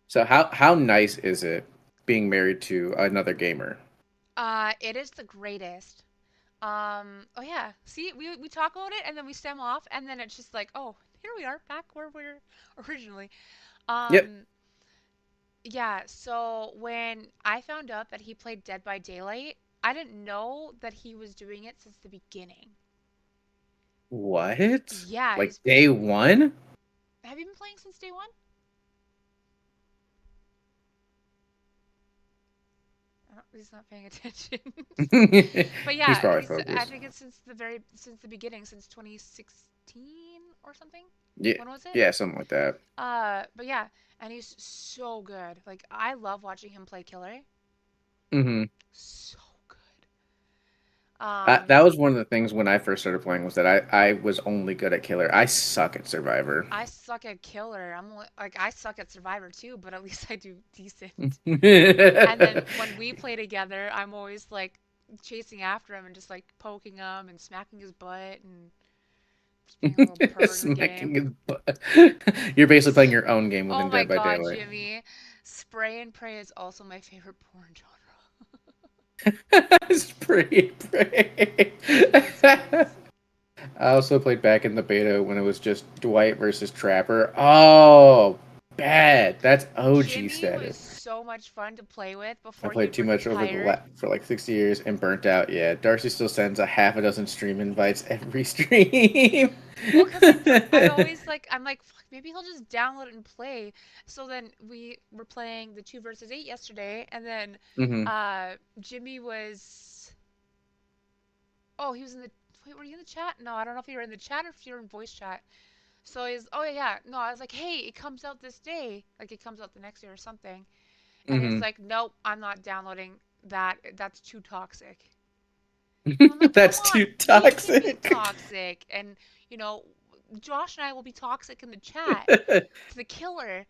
So how nice is it being married to another gamer? It is the greatest. Oh yeah. See, we talk about it and then we stem off and then it's just like, oh, here we are back where we're originally. Yep. Um, yeah, so when I found out that he played Dead by Daylight, I didn't know that he was doing it since the beginning. What? Yeah, Like day one? have you been playing since day one? Oh, he's not paying attention. But He's yeah, probably he's I focused. think it's since the beginning, since 2016 or something. Yeah, When was it? yeah, something like that. But yeah, and he's so good. Like I love watching him play killer. Hmm. So good. Um, That was one of the things when I first started playing was that I was only good at killer. I suck at survivor. I suck at killer. Like I suck at survivor too, but at least I do decent. And then when we play together, I'm always like chasing after him and just like poking him and smacking his butt and just being a little pervert in the Smacking game. his butt. You're basically playing your own game Oh within my Dead by God, Daylight. Jimmy. Spray and Pray is also my favorite porn genre. Spray, pray. Jesus Christ. I also played back in the beta when it was just Dwight versus Trapper. Oh, bad. That's OG Jimmy was status. so much fun to play with I before he played too much over the retired. for like 60 years and burnt out. Yeah, Darcy still sends a half a dozen stream invites every stream. Well, cause I'd always like I'm like fuck, maybe he'll just download it and play. So then we were playing the 2 versus 8 yesterday, and then Hmm. Jimmy was he was in the wait, were you in the chat? No, I don't know if you were in the chat or if you were in voice chat. So he's oh yeah, yeah. No, I was like, hey, it comes out this day, like it comes out the next day or something, and he's Hmm. like, nope, I'm not downloading that. That's too toxic. And I'm like, come That's on, too we can be toxic. toxic, and you know, Josh and I will be toxic in the chat to the killer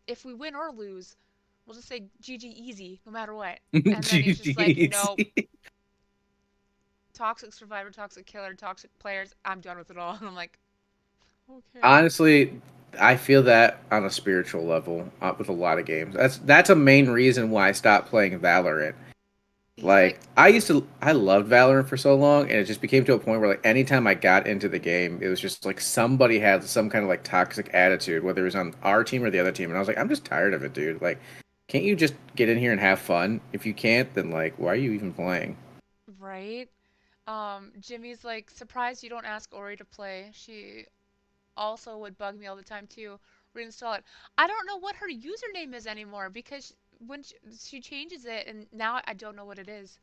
if we win or lose. We'll just say GG easy, no matter what. And then he's just like, GG's. nope, toxic survivor, toxic killer, toxic players. I'm done with it all. And I'm like, okay. Honestly, I feel that on a spiritual level with a lot of games. That's a main reason why I stopped playing Valorant. He's Like like, I loved Valorant for so long, and it just became to a point where like anytime I got into the game, it was just like somebody had some kind of like toxic attitude, whether it was on our team or the other team, and I was like, I'm just tired of it, dude. Like, can't you just get in here and have fun? If you can't, then like, why are you even playing? right? Jimmy's like, surprised you don't ask Ori to play. She also would bug me all the time too. Reinstall it. I don't know what her username is anymore because when she changes it and now I don't know what it is.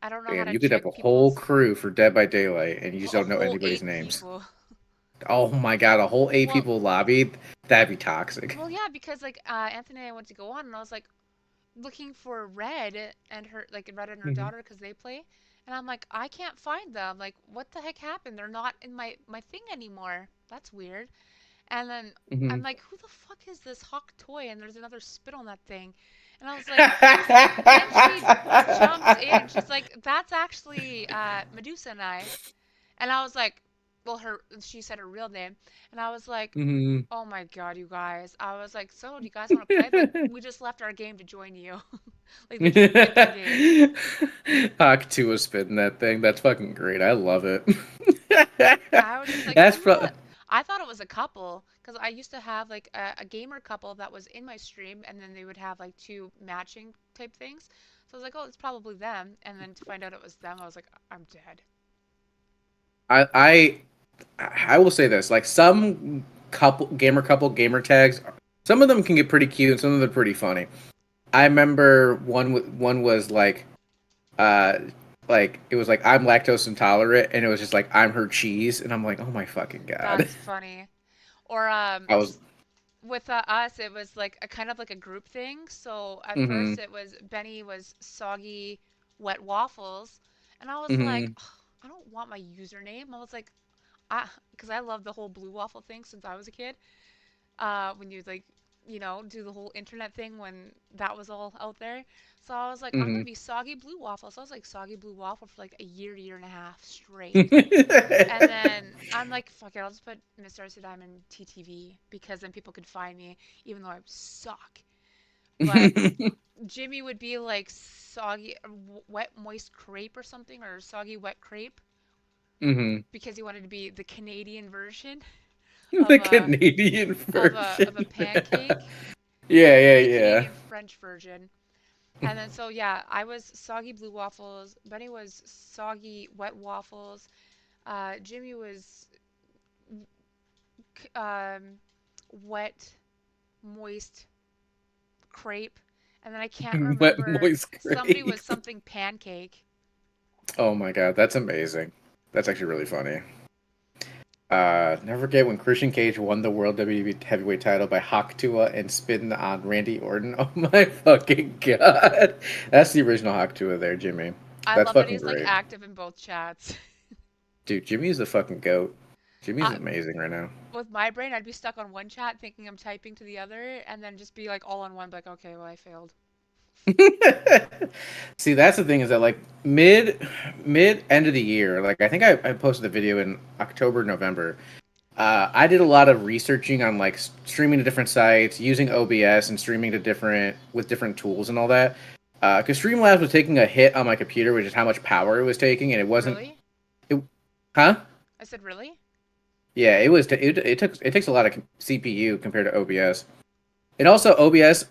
I don't know how Damn, to you could have check a whole people's crew for Dead by Daylight, and you just a don't know whole anybody's eight names. people. Oh my god, a whole eight Well, people lobby? That'd be toxic. well, yeah, because like Anthony and I went to go on and I was like looking for Red and her like Red and her Hmm. daughter because they play, and I'm like I can't find them. Like what the heck happened? They're not in my thing anymore. That's weird. And then Hmm. I'm like, who the fuck is this Hawk toy? And there's another spit on that thing. And I was like, then she jumps in. She's like, that's actually Medusa and I. And I was like, well, she said her real name. And I was like, Hmm. oh my God, you guys. I was like, so do you guys want to play? Like, we just left our game to join you. Like, we just quit the game. Hawk 2 was spitting that thing. That's fucking great. I love it. I was just like, That's who pro- the? I thought it was a couple because I used to have like a gamer couple that was in my stream, and then they would have like two matching type things. So I was like, oh, it's probably them. And then to find out it was them, I was like, I'm dead. I I I will say this, like some gamer tags, some of them can get pretty cute and some of them are pretty funny. I remember one was uh like it was like I'm lactose intolerant, and it was just like I'm her cheese, and I'm like, oh my fucking god. That's funny. Or I was. with us, it was like a kind of like a group thing. So at Mm-hmm. first, it was Benny was soggy wet waffles, and I was like, Mm-hmm. "Ugh, I don't want my username. I was like, because I love the whole blue waffle thing since I was a kid. When you like, do the whole internet thing when that was all out there. So I was like, I'm Mm-hmm. gonna be soggy blue waffle. So I was like soggy blue waffle for like a year and a half straight. And then I'm like, fuck it, I'll just put Miss Darcy Diamond TTV because then people could find me, even though I suck. But Jimmy would be like soggy, wet, moist crepe or something, or soggy, wet crepe, Mm-hmm. because he wanted to be the Canadian version The of Canadian a version. pancake. Yeah, He's yeah, the yeah. Canadian French version. And then so yeah, I was soggy blue waffles. Benny was soggy wet waffles. Jimmy was wet, moist crepe, and then I can't Wet remember. moist Somebody was grape. something pancake. Oh my god, that's amazing. That's actually really funny. Never forget when Christian Cage won the World WWE Heavyweight title by Hawk Tuah and spin on Randy Orton. Oh my fucking god. That's the original Hawk Tuah there, Jimmy. I That's love that fucking he's like great. active in both chats. Dude, Jimmy's the fucking goat. Jimmy's uh, amazing right now. with my brain, I'd be stuck on one chat thinking I'm typing to the other, and then just be like all on one, like, okay, well, I failed. See, that's the thing is that like mid end of the year, like I think I posted the video in October, November. I did a lot of researching on like streaming to different sites, using OBS and streaming to different with different tools and all that. Because Streamlabs was taking a hit on my computer, which is how much power it was taking, and it wasn't. Really? It, huh? I said, really? Yeah, it was. It takes a lot of CPU compared to OBS, and also OBS.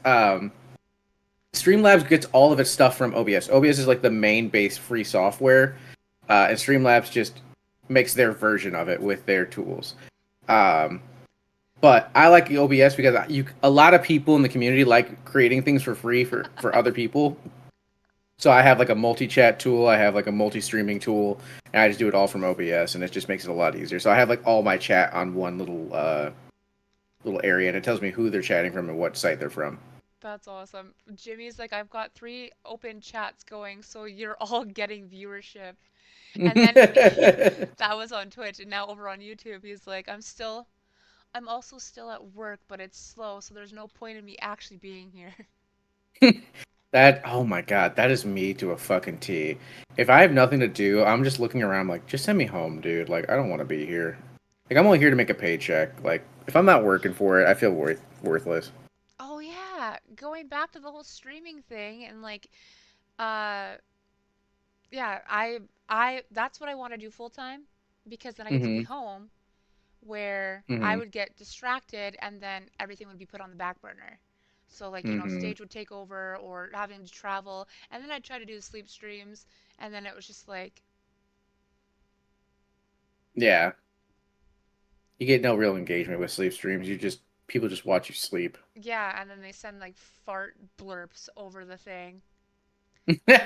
Streamlabs gets all of its stuff from OBS. OBS is like the main base free software, and Streamlabs just makes their version of it with their tools. Um, but I like the OBS because a lot of people in the community like creating things for free for other people. So I have like a multi-chat tool, I have like a multi-streaming tool, and I just do it all from OBS, and it just makes it a lot easier. So I have like all my chat on one little area, and it tells me who they're chatting from and what site they're from. That's awesome. Jimmy's like, I've got 3 open chats going, so you're all getting viewership. And then that was on Twitch, and now over on YouTube, he's like, I'm also still at work, but it's slow, so there's no point in me actually being here. That oh my god, that is me to a fucking T. If I have nothing to do, I'm just looking around like, just send me home, dude. Like I don't want to be here. Like I'm only here to make a paycheck. Like if I'm not working for it, I feel worthless. Oh yeah, going back to the whole streaming thing and like uh yeah, I that's what I want to do full time because then I get to be Mm-hmm. home where I Mm-hmm. would get distracted and then everything would be put on the back burner. So like, Mm-hmm. stage would take over or having to travel and then I'd try to do the sleep streams and then it was just like, Yeah. You get no real engagement with sleep streams. You just people just watch you sleep. yeah, and then they send like fart blurps over the thing.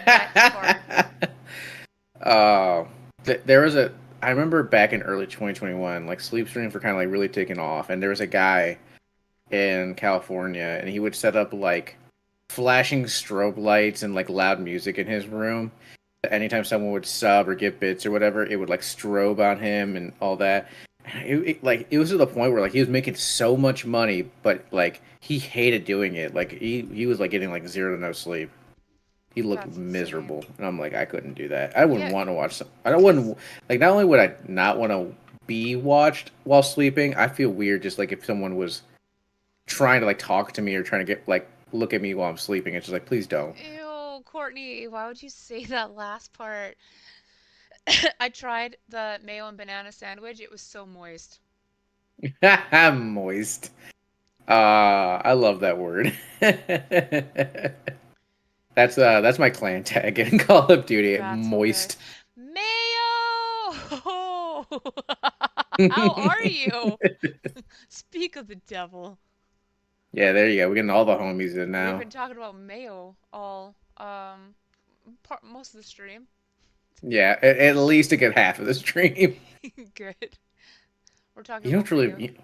Wet farts. Oh, there was a. I remember back in early 2021, like sleep streams were kind of like really taking off, and there was a guy in California, and he would set up like flashing strobe lights and like loud music in his room. Anytime someone would sub or give bits or whatever, it would like strobe on him and all that. Like it was to the point where like he was making so much money, but like he hated doing it. Like he was like getting like zero to no sleep. He looked That's insane. miserable, and I'm like, I couldn't do that. I wouldn't Yeah, want to watch. I don't cause wouldn't like. Not only would I not want to be watched while sleeping, I feel weird just like if someone was trying to like talk to me or trying to get like look at me while I'm sleeping. It's just like, please don't. ew, Courtney, why would you say that last part? I tried the mayo and banana sandwich. It was so moist. Moist. I love that word. That's my clan tag in Call of Duty. That's hilarious. Moist. Mayo! How are you? Speak of the devil. Yeah, there you go. We're getting all the homies in We've now. been talking about mayo all most of the stream. Yeah, at least a good half of the stream. Good. We're talking You about don't mayo. really.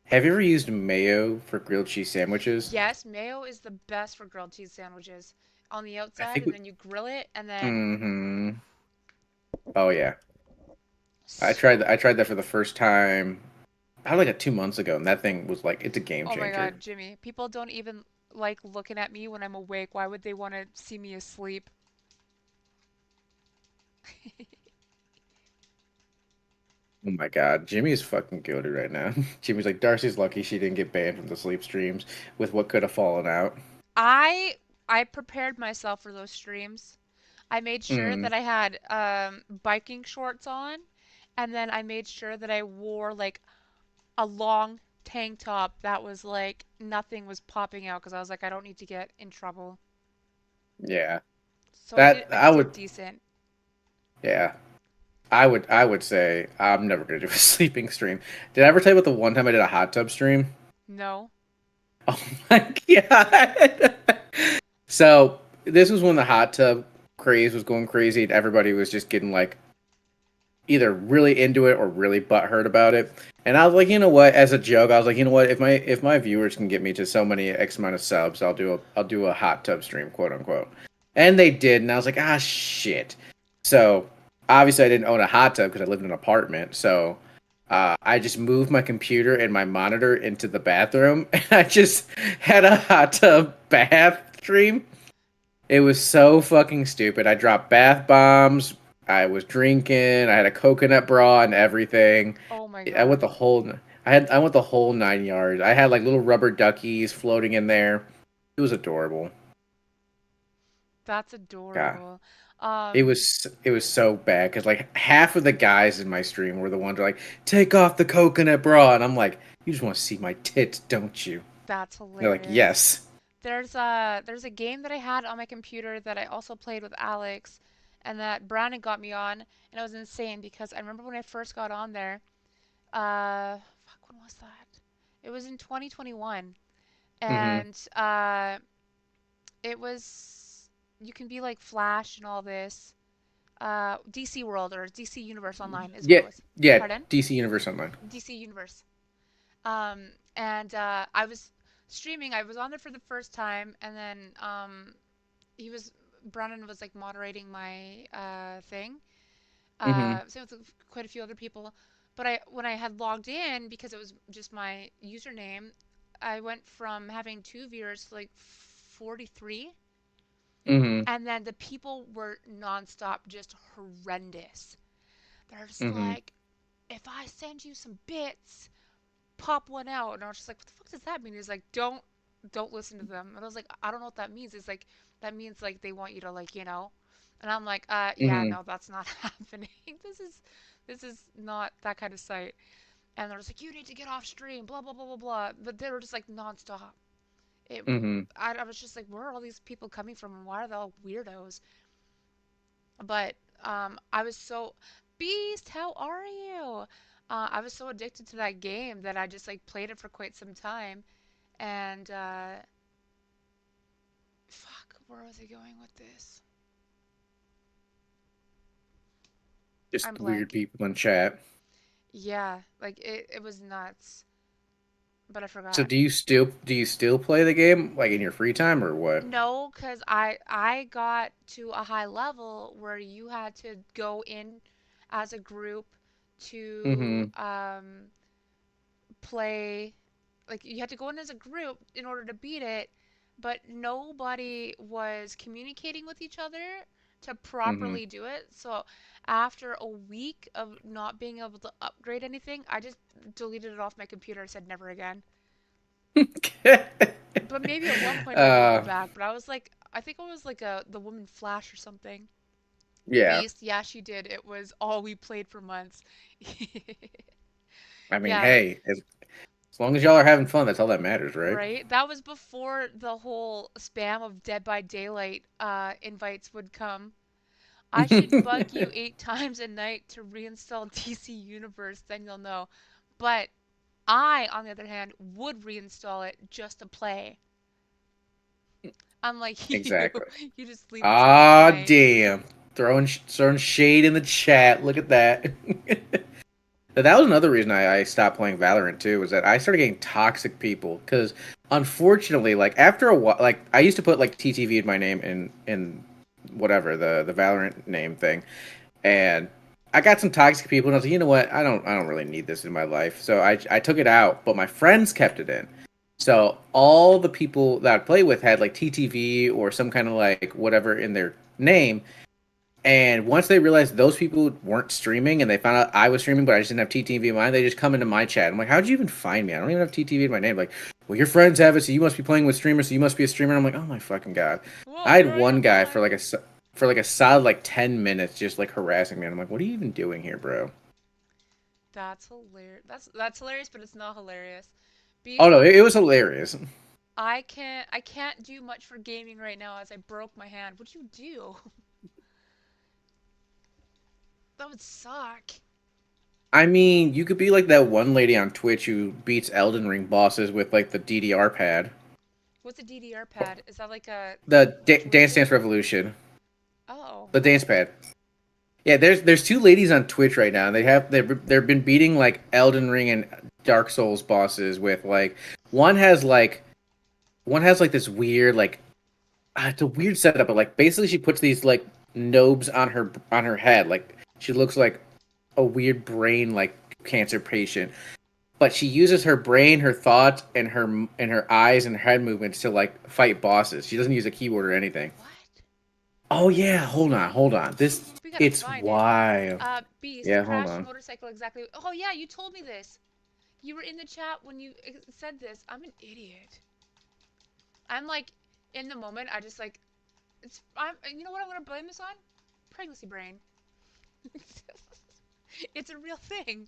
Have you ever used mayo for grilled cheese sandwiches? Yes, mayo is the best for grilled cheese sandwiches. On the I outside, think and we. then you grill it, and then Mm-hmm. Oh yeah, so I tried good. that for the first time. I like it 2 months ago, and that thing was like it's a game Oh my changer. God, Jimmy. People don't even like looking at me when I'm awake. Why would they want to see me asleep? Oh my god, Jimmy is fucking goated right now. Jimmy's like Darcy's lucky she didn't get banned from the sleep streams with what could have fallen out. I I prepared myself for those streams. I made sure Mm, that I had biking shorts on, and then I made sure that I wore like a long tank top that was like nothing was popping out because I was like I don't need to get in trouble. yeah, So that I I did would. decent. Yeah, I would say I'm never gonna do a sleeping stream. Did I ever tell you about the one time I did a hot tub stream? No. Oh my god! So this was when the hot tub craze was going crazy, and everybody was just getting like either really into it or really butthurt about it. And I was like, you know what? As a joke, I was like, you know what? If my viewers can get me to so many X amount of subs, I'll do a hot tub stream, quote unquote. And they did, and I was like, ah, shit. So obviously, I didn't own a hot tub because I lived in an apartment. So I just moved my computer and my monitor into the bathroom, and I just had a hot tub bath stream. It was so fucking stupid. I dropped bath bombs. I was drinking. I had a coconut bra and everything. Oh my I went God. the whole. I went the whole 9 yards. I had like little rubber duckies floating in there. It was adorable. That's God, adorable. Um, it was so bad because like half of the guys in my stream were the ones who are like, take off the coconut bra, and I'm like, you just want to see my tits, don't you? And that's they're like, hilarious. yes. There's a game that I had on my computer that I also played with Alex, and that Brandon got me on, and it was insane because I remember when I first got on there. Fuck, when was that? It was in 2021, Mm-hmm. and it was you can be like Flash and all this. DC World or DC Universe Online is what Yeah, it was. yeah. Pardon? DC Universe Online. DC Universe. And I was streaming. I was on there for the first time, and then he was Brandon was like moderating my thing. Mm-hmm. Same with quite a few other people. But I when I had logged in because it was just my username, I went from having two viewers to like 43, Mm-hmm. and then the people were nonstop, just horrendous. They're just Mm-hmm. like, if I send you some bits, pop one out. And I was just like, what the fuck does that mean? He's like, don't listen to them. And I was like, I don't know what that means. It's like that means like they want you to like, you know. And I'm like, yeah, Mm-hmm. no, that's not happening. This is not that kind of site. And they're just like, you need to get off stream, blah blah blah blah blah. But they were just like nonstop. It Mm-hmm. I was just like, where are all these people coming from and why are they all weirdos? But I was so Beast, how are you? I was so addicted to that game that I just like played it for quite some time. And fuck, where was I going with this? I'm Just weird blanking. people in chat. Yeah, like it was nuts, but I So forgot. do you still play the game like in your free time or what? No, cause I got to a high level where you had to go in as a group to Mm-hmm. play, like you had to go in as a group in order to beat it, but nobody was communicating with each other to Mm-hmm. properly do it. So after a week of not being able to upgrade anything, I just deleted it off my computer and said never again. But maybe at one point I would go uh back, but I was like I think it was like a the woman Flash or something. yeah. Beast, yeah, she did. It was all we played for months. I mean, Yeah, hey, as long as y'all are having fun, that's all that matters, right? right? That was before the whole spam of Dead by Daylight invites would come. I should bug you 8 times a night to reinstall DC Universe, then you'll know. But I, on the other hand, would reinstall it just to play. Unlike you, Exactly. you just leave the server Ah, blank. damn. Throwing shade in the chat. Look at that. But that was another reason I stopped playing Valorant too, was that I started getting toxic people. Because unfortunately, like after a while, like I used to put like TTV in my name in whatever the Valorant name thing, and I got some toxic people, and I was like, you know what, I don't really need this in my life, so I took it out, but my friends kept it in. So all the people that I play with had like TTV or some kind of like whatever in their name, and once they realized those people weren't streaming and they found out I was streaming, but I just didn't have TTV in mine, they just come into my chat. I'm like, how'd you even find me? I don't even have TTV in my name. Like, well, your friends have it, so you must be playing with streamers, so you must be a streamer. I'm like, oh my fucking god. Whoa, I where had I one got guy mine? for like a solid like 10 minutes just like harassing me, and I'm like, what are you even doing here, bro? That's hilarious. That's hilarious, but it's not hilarious. Oh Beast, no, it was hilarious. I can't do much for gaming right now as I broke my hand. What'd you do? That would suck. I mean, you could be like that one lady on Twitch who beats Elden Ring bosses with like the DDR pad, What's a DDR pad? Is that like a the Dance joystick? Dance Revolution, Oh, the dance what? pad. Yeah, there's two ladies on Twitch right now. They've been beating like Elden Ring and Dark Souls bosses with like one has like one has like this weird like it's a weird setup, but like basically she puts these like nobes on her head, like she looks like a weird brain like cancer patient, but she uses her brain, her thoughts, and her eyes and her head movements to like fight bosses. She doesn't use a keyboard or anything. What? Oh yeah, hold on. This We gotta it's find it. wild. Beast, Yeah, hold crash on. motorcycle exactly. Oh yeah, you told me this. You were in the chat when you said this. I'm an idiot. I'm like, in the moment, I just like, you know what I'm gonna blame this on? Pregnancy brain. It's a real thing.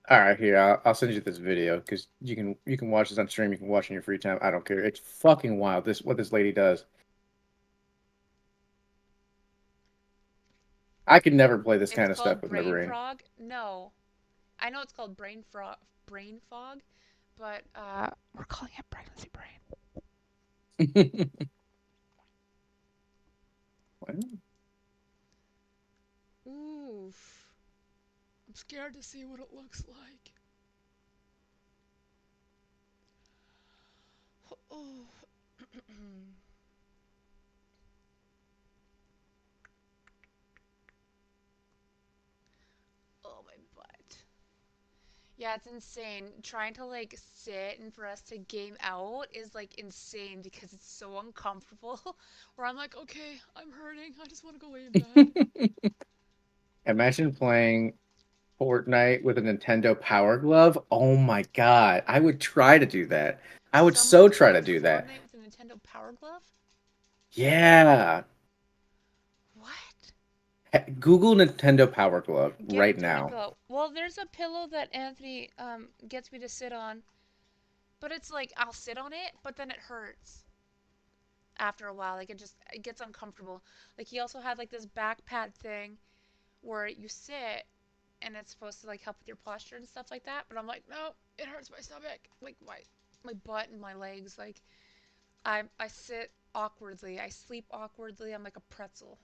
All right, here I'll send you this video because you can watch this on stream. You can watch in your free time. I don't care. It's fucking wild. This what this lady does. I could never play this It's kind of stuff called with my brain brain. frog. No, I know it's called brain fog, but we're calling it pregnancy brain. Oof. I'm scared to see what it looks like. Oh. Oh, my butt. Yeah, it's insane. Trying to like sit and for us to game out is like insane because it's so uncomfortable. Where I'm like, okay, I'm hurting. I just want to go lay in bed. Imagine playing Fortnite with a Nintendo Power Glove. Oh my god, I would try to do that. I would so Someone's try to playing do that. Fortnite with a Nintendo Power Glove? Yeah. What? Google Nintendo Power Glove Get a right toy now. pillow. Well, there's a pillow that Anthony gets me to sit on, but it's like I'll sit on it, but then it hurts after a while. Like it gets uncomfortable. Like he also had like this back pad thing where you sit and it's supposed to like help with your posture and stuff like that. But I'm like, no, it hurts my stomach, like my butt and my legs. Like I sit awkwardly, I sleep awkwardly. I'm like a pretzel.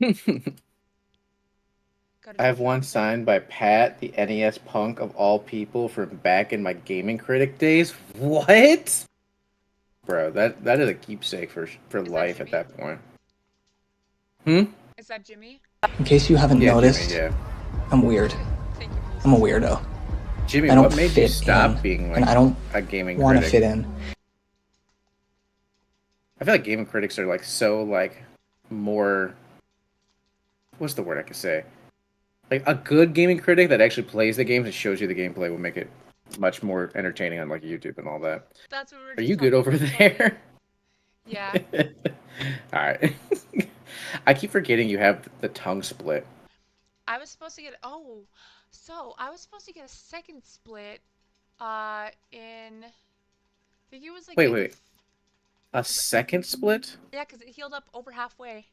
Got to I do have one that. signed by Pat, the NES punk of all people from back in my gaming critic days. What? Bro, that is a keepsake for Is that life at Jimmy? that point. Hmm? Is that Jimmy? In case you haven't Yeah, Jimmy, noticed, yeah. I'm weird. Thank you, I'm a Beast. weirdo. Jimmy, I don't what made you fit in, stop being and like I don't a gaming want to critic? fit in. I feel like gaming critics are like so like more what's the word I could say? Like a good gaming critic that actually plays the games and shows you the gameplay will make it much more entertaining on like YouTube and all that. That's what we were Are just you good talking over about, Tony. there? Yeah. All right. I keep forgetting you have the tongue split. I was supposed to get I was supposed to get a second split in I think it was like in Wait. A second split? yeah, 'cause it healed up over halfway.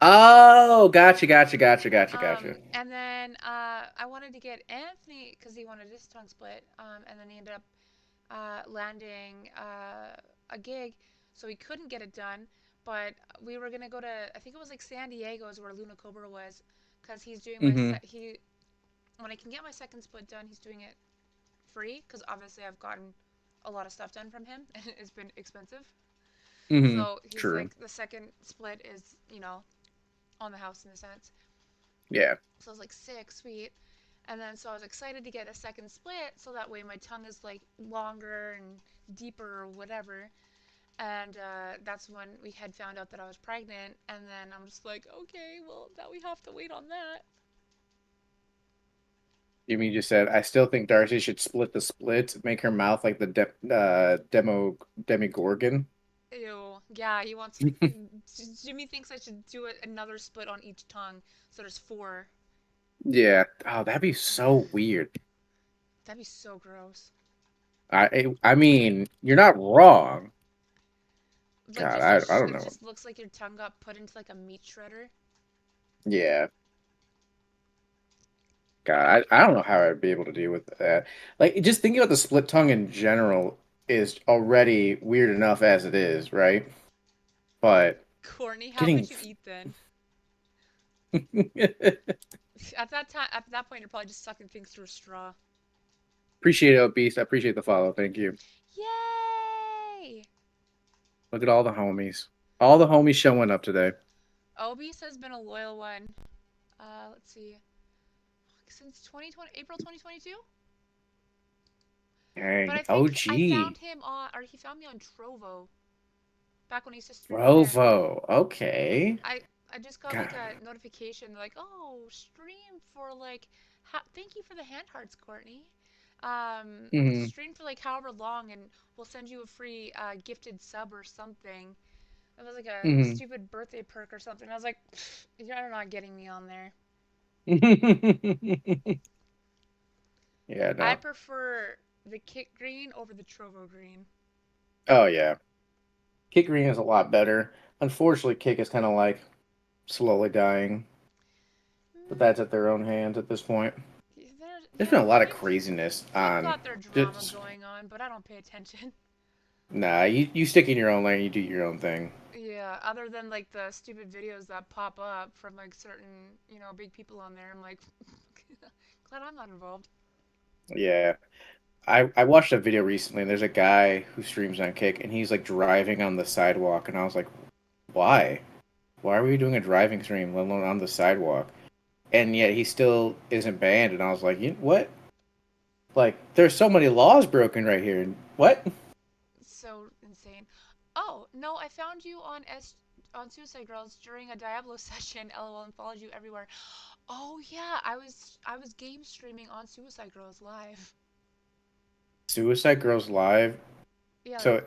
Oh, gotcha. And then I wanted to get Anthony because he wanted his tongue split. And then he ended up landing a gig, so he couldn't get it done. But we were gonna go to, I think it was like San Diego's where Luna Cobra was, because he's doing my Mm-hmm. he when I can get my second split done, he's doing it free because obviously I've gotten a lot of stuff done from him and it's been expensive. Mm-hmm. So he's True. like the second split is on the house in a sense. Yeah. So I was like sick, sweet. And then so I was excited to get a second split so that way my tongue is like longer and deeper or whatever. And that's when we had found out that I was pregnant. And then I'm just like, okay, well, now we have to wait on that. Jimmy just said, I still think Darcy should split the split, make her mouth like the Demogorgon. Ew. Yeah, he wants. Jimmy thinks I should do another split on each tongue, so there's four. Yeah. Oh, that'd be so weird. That'd be so gross. I mean, you're not wrong. Like God, just a, I don't it know. just looks like your tongue got put into like a meat shredder. Yeah. God, I don't know how I'd be able to deal with that. Like, just thinking about the split tongue in general is already weird enough as it is, right? But Courtney, how getting would you eat then? At that time, at that point, you're probably just sucking things through a straw. appreciate it, Beast. I appreciate the follow. Thank you. Yay! Look at all the homies. All the homies showing up today. Obese has been a loyal one. Let's see, since 2020, April 2022. But Dang. I think I OG. found him on, or he found me on Trovo back when he used to stream on there. Rovo. Okay. I I just got like God. a notification like, oh, stream for like, thank you for the hand hearts, Courtney. Hmm. Stream for like however long, and we'll send you a free gifted sub or something. It was like a Hmm. stupid birthday perk or something. I was like, you're not getting me on there. Yeah, I no. prefer the Kit Green over the Trovo Green. Oh yeah. Kick Green is a lot better. Unfortunately, Kick is kind of like slowly dying, but that's at Mm, their own hands at this point. There's been a yeah, lot of craziness they've on got their drama just going on, but I don't pay attention. nah. You stick in your own lane. You do your own thing. Yeah, other than like the stupid videos that pop up from like certain, big people on there, I'm like, glad I'm not involved. Yeah. I watched a video recently, and there's a guy who streams on Kick, and he's like driving on the sidewalk, and I was like, why? Why are we doing a driving stream, let alone on the sidewalk? And yet he still isn't banned, and I was like, you what? Like, there's so many laws broken right here. What? So insane. Oh, no, I found you on Suicide Girls during a Diablo session. LOL and followed you everywhere. Oh yeah, I was game streaming on Suicide Girls live. Suicide Girls Live. Yeah, like So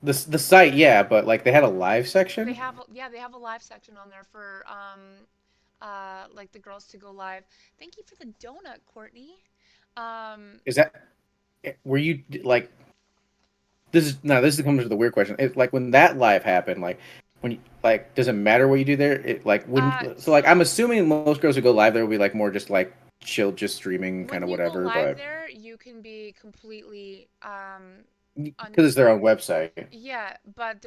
the site, yeah, but like they had a live section. they have a live section on there for like the girls to go live. Thank you for the donut, Courtney. Um Is that were you like this is no, this comes to the weird question. It, like when that live happened, like when you, like does it matter what you do there? It like when so like I'm so assuming most girls who go live there will be like more just like chill, just streaming kind when of you go whatever, live but there, you can be completely because it's their own website. yeah, but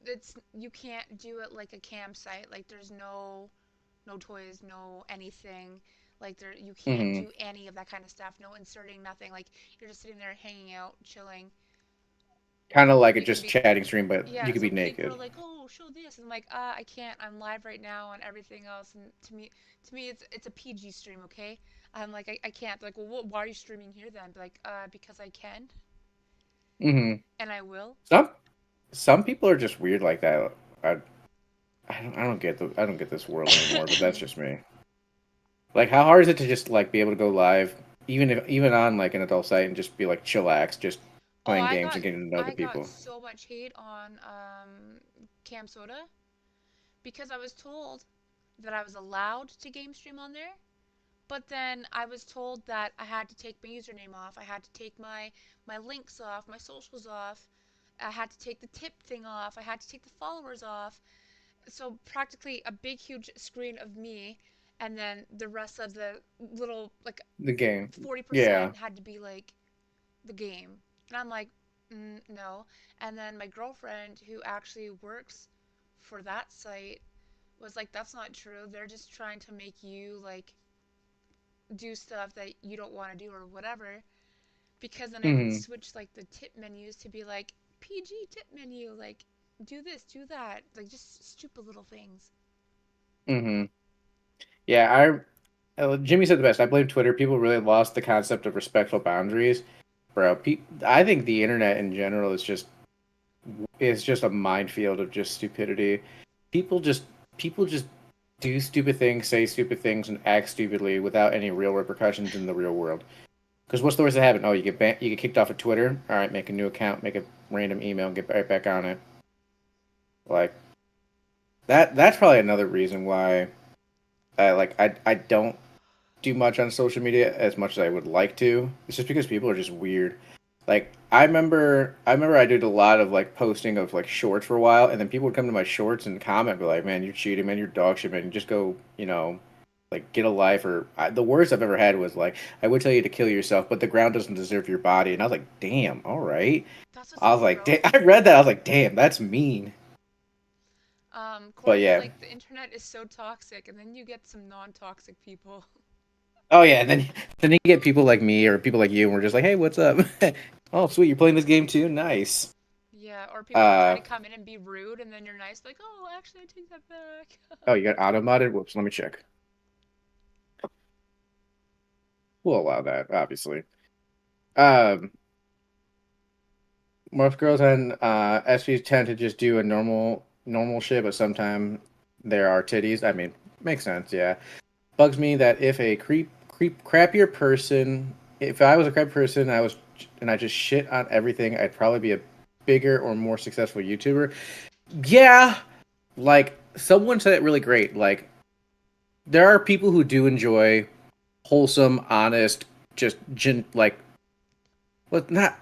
it's you can't do it like a campsite. Like there's no toys, no anything. Like you can't Hmm. do any of that kind of stuff. No inserting, nothing. Like you're just sitting there hanging out, chilling. Kind of like a You can just be chatting stream, but you yeah. could be So people are naked. like, "Oh, show this," and I'm like, I can't. I'm live right now and everything else." And to me, it's a PG stream, okay? I'm like, I can't. Like, well, why are you streaming here then? Be like, because I can Hmm. and I will. Some some people are just weird like that. I I don't get this world anymore, but that's just me. Like, how hard is it to just like be able to go live, even on like an adult site and just be like chillax, just Oh, playing games and getting to know the I got people? so much hate on Cam Soda because I was told that I was allowed to game stream on there, but then I was told that I had to take my username off. I had to take my links off, my socials off. I had to take the tip thing off. I had to take the followers off. so practically a big huge screen of me, and then the rest of the little like The game. Yeah. 40% had to be like the game. And I'm like, no. And then my girlfriend, who actually works for that site, was like, that's not true. They're just trying to make you like do stuff that you don't want to do or whatever. Because then I would Hmm. switch like the tip menus to be like PG tip menu, like do this, do that, like just stupid little things. Hmm. Yeah, Jimmy said the best. I blame Twitter. People really lost the concept of respectful boundaries. Bro, I think the internet in general is just a minefield of just stupidity. People just people just do stupid things, say stupid things, and act stupidly without any real repercussions in the real world. Because what's the worst that happen? Oh, you get kicked off of Twitter. All right, make a new account, make a random email, and get right back on it. Like that's probably another reason why I don't do much on social media as much as I would like to. It's just because people are just weird. Like I remember I did a lot of like posting of like shorts for a while, and then people would come to my shorts and comment, be like, "Man, you're cheating, man, you're dog shit, man. Just go, like get a life." Or the worst I've ever had was like, "I would tell you to kill yourself, but the ground doesn't deserve your body." And I was like, "Damn, all right." That's what's I so was like, gross. I read that. I was like, "Damn, that's mean." Corey But was yeah, like, the internet is so toxic, and then you get some non-toxic people. oh yeah, and then you get people like me or people like you, and we're just like, "Hey, what's up?" Oh, sweet, you're playing this game too? Nice. Yeah, or people who try Uh, to come in and be rude, and then you're nice, like, oh, actually, I take that back. oh, you got auto modded? Whoops, let me check. We'll allow that, obviously. Um, Most girls and SVs tend to just do a normal shit, but sometimes there are titties. I mean, makes sense, yeah. Bugs me that if a crappier person, if I was a crap person, and I just shit on everything, I'd probably be a bigger or more successful YouTuber. Yeah, like someone said it really great. Like there are people who do enjoy wholesome, honest, just like well, not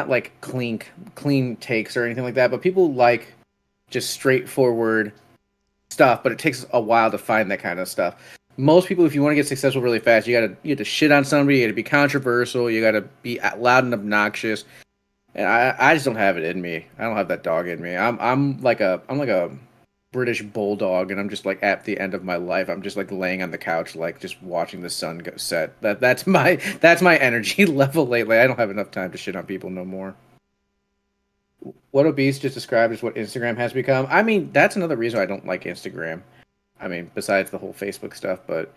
like clean takes or anything like that, but people like just straightforward stuff. But it takes a while to find that kind of stuff. Most people, if you want to get successful really fast, you have to shit on somebody, you got to be controversial, you got to be loud and obnoxious. And I just don't have it in me. I don't have that dog in me. I'm like a British bulldog, and I'm just like at the end of my life. I'm just like laying on the couch, like just watching the sun go set. That's my energy level lately. I don't have enough time to shit on people no more. What Obese just described is what Instagram has become. I mean, that's another reason I don't like Instagram. I mean, besides the whole Facebook stuff, but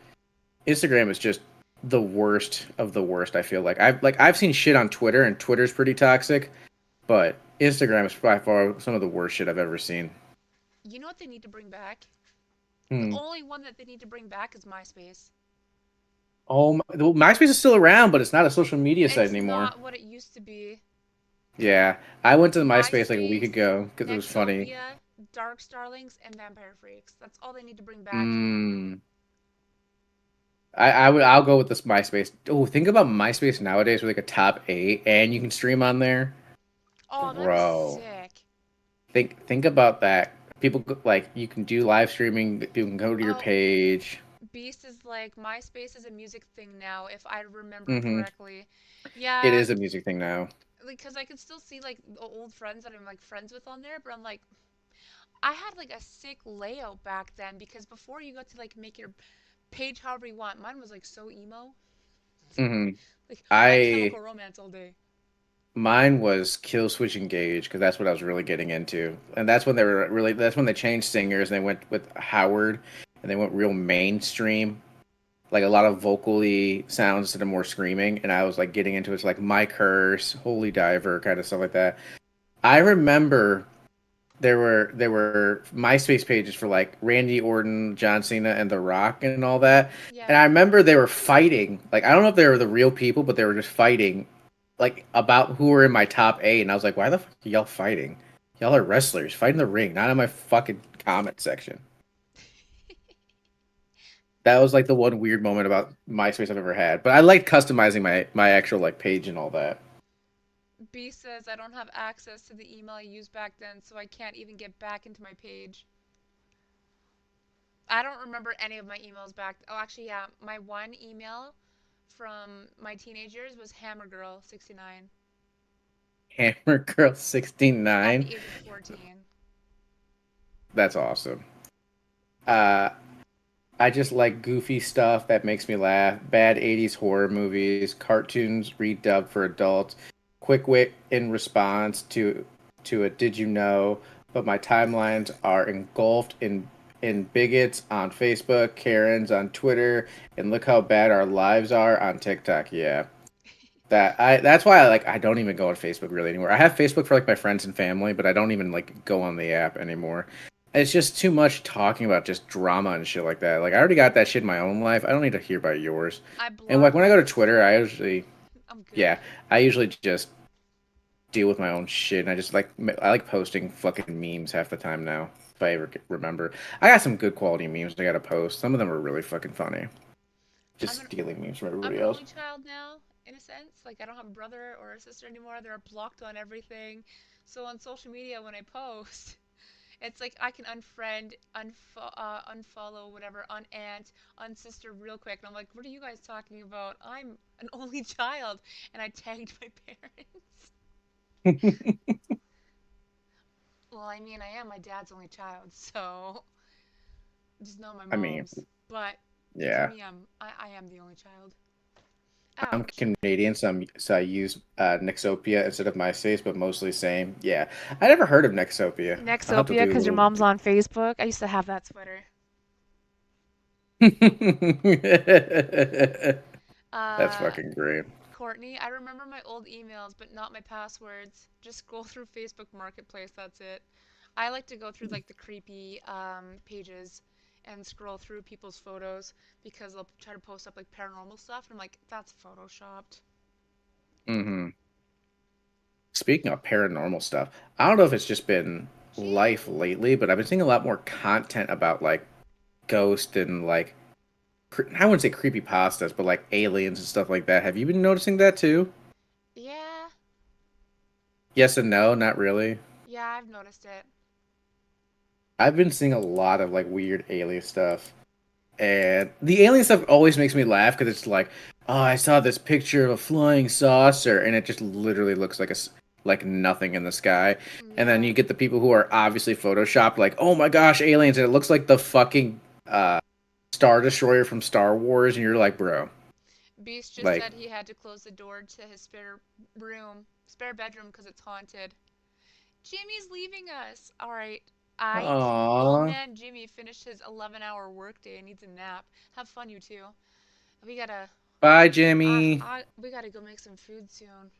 Instagram is just the worst of the worst. I feel like I've seen shit on Twitter, and Twitter's pretty toxic, but Instagram is by far some of the worst shit I've ever seen. You know what they need to bring back? The Hmm. only one that they need to bring back is MySpace. Well, MySpace is still around, but it's not a social media site It's anymore. not what it used to be. Yeah, I went to the MySpace like a week MySpace, ago because it was funny. Nexopia, Dark Starlings, and Vampire Freaks. That's all they need to bring back. Mm. I'll go with this MySpace. Oh, think about MySpace nowadays with like a top 8, and you can stream on there, Oh, that'd be bro. sick. Think about that. Like you can do live streaming. People can go to your Oh, page. Beast is like MySpace is a music thing now, if I remember Hmm. correctly. It Yeah, is a music thing now. because I could still see like the old friends that I'm like friends with on there, but I'm like, I had like a sick layout back then because before you got to like make your page however you want, mine was like so emo. Hmm. Like My I Chemical Romance all day. Mine was Kill Switch Engage because that's what I was really getting into, and that's when they were really. That's when they changed singers and they went with Howard, and they went real mainstream, like a lot of vocally sounds instead of more screaming. And I was like getting into it, like My Curse, Holy Diver, kind of stuff like that. I remember there were MySpace pages for like Randy Orton, John Cena, and The Rock and all that. And Yeah. I remember they were fighting. Like I don't know if they were the real people, but they were just fighting like about who were in my top 8. And I was like, why the fuck are y'all fighting? Y'all are wrestlers. Fight in the ring, not in my fucking comment section. That was like the one weird moment about MySpace I've ever had. But I liked customizing my actual like page and all that. B says I don't have access to the email I used back then, so I can't even get back into my page. I don't remember any of my emails back. Oh, actually, yeah, my one email from my teenagers was hammergirl69 Hammer Girl at 69. the age of 14. That's awesome. Uh, I just like goofy stuff that makes me laugh. Bad 80s horror movies, cartoons redubbed for adults, quick wit in response to a did you know, but my timelines are engulfed in bigots on Facebook, Karens on Twitter, and look how bad our lives are on TikTok. Yeah. That's why I don't even go on Facebook really anymore. I have Facebook for like my friends and family, but I don't even like go on the app anymore. It's just too much talking about just drama and shit like that. Like I already got that shit in my own life. I don't need to hear about yours. I And like when I go to blocked. Twitter, I usually I'm good. yeah, I usually just deal with my own shit. And I like posting fucking memes half the time now. If I ever remember, I got some good quality memes I gotta post. Some of them are really fucking funny. I'm Just an stealing memes from I'm everybody an else. only child now, in a sense. Like I don't have a brother or a sister anymore. They're blocked on everything. So on social media, when I post, it's like I can unfollow, whatever, unaunt, unsister real quick. And I'm like, what are you guys talking about? I'm an only child, and I tagged my parents. Well, I mean, I am my dad's only child, so just know my I mean, mom's. But to yeah. me, I am the only child. I'm Ouch. Canadian, so I use Nexopia instead of MySpace, but mostly same. Yeah, I never heard of Nexopia. I'll have to Nexopia, do a because your little. mom's on Facebook. I used to have that sweater. That's Uh, fucking great. Courtney, I remember my old emails, but not my passwords. Just scroll through Facebook Marketplace, that's it. I like to go through like the creepy pages and scroll through people's photos because they'll try to post up like paranormal stuff, and I'm like, that's photoshopped. Hmm. Speaking of paranormal stuff, I don't know if it's just been life Jimmy. lately, but I've been seeing a lot more content about like ghost and like I wouldn't say creepy pastas, but like aliens and stuff like that. Have you been noticing that too? Yeah, Yes and no, not really. yeah, I've noticed it. I've been seeing a lot of like weird alien stuff. And the alien stuff always makes me laugh because it's like, oh, I saw this picture of a flying saucer, and it just literally looks like like nothing in the sky. And then Yeah. you get the people who are obviously photoshopped, like, oh my gosh, aliens, and it looks like the fucking Star Destroyer from Star Wars, and you're like, bro, Beast just like, said he had to close the door to his spare bedroom because it's haunted. Jimmy's leaving us. All right. Old aww, man Jimmy finished his 11-hour workday and needs a nap. Have fun, you two. We gotta, bye, Jimmy. we gotta go make some food soon.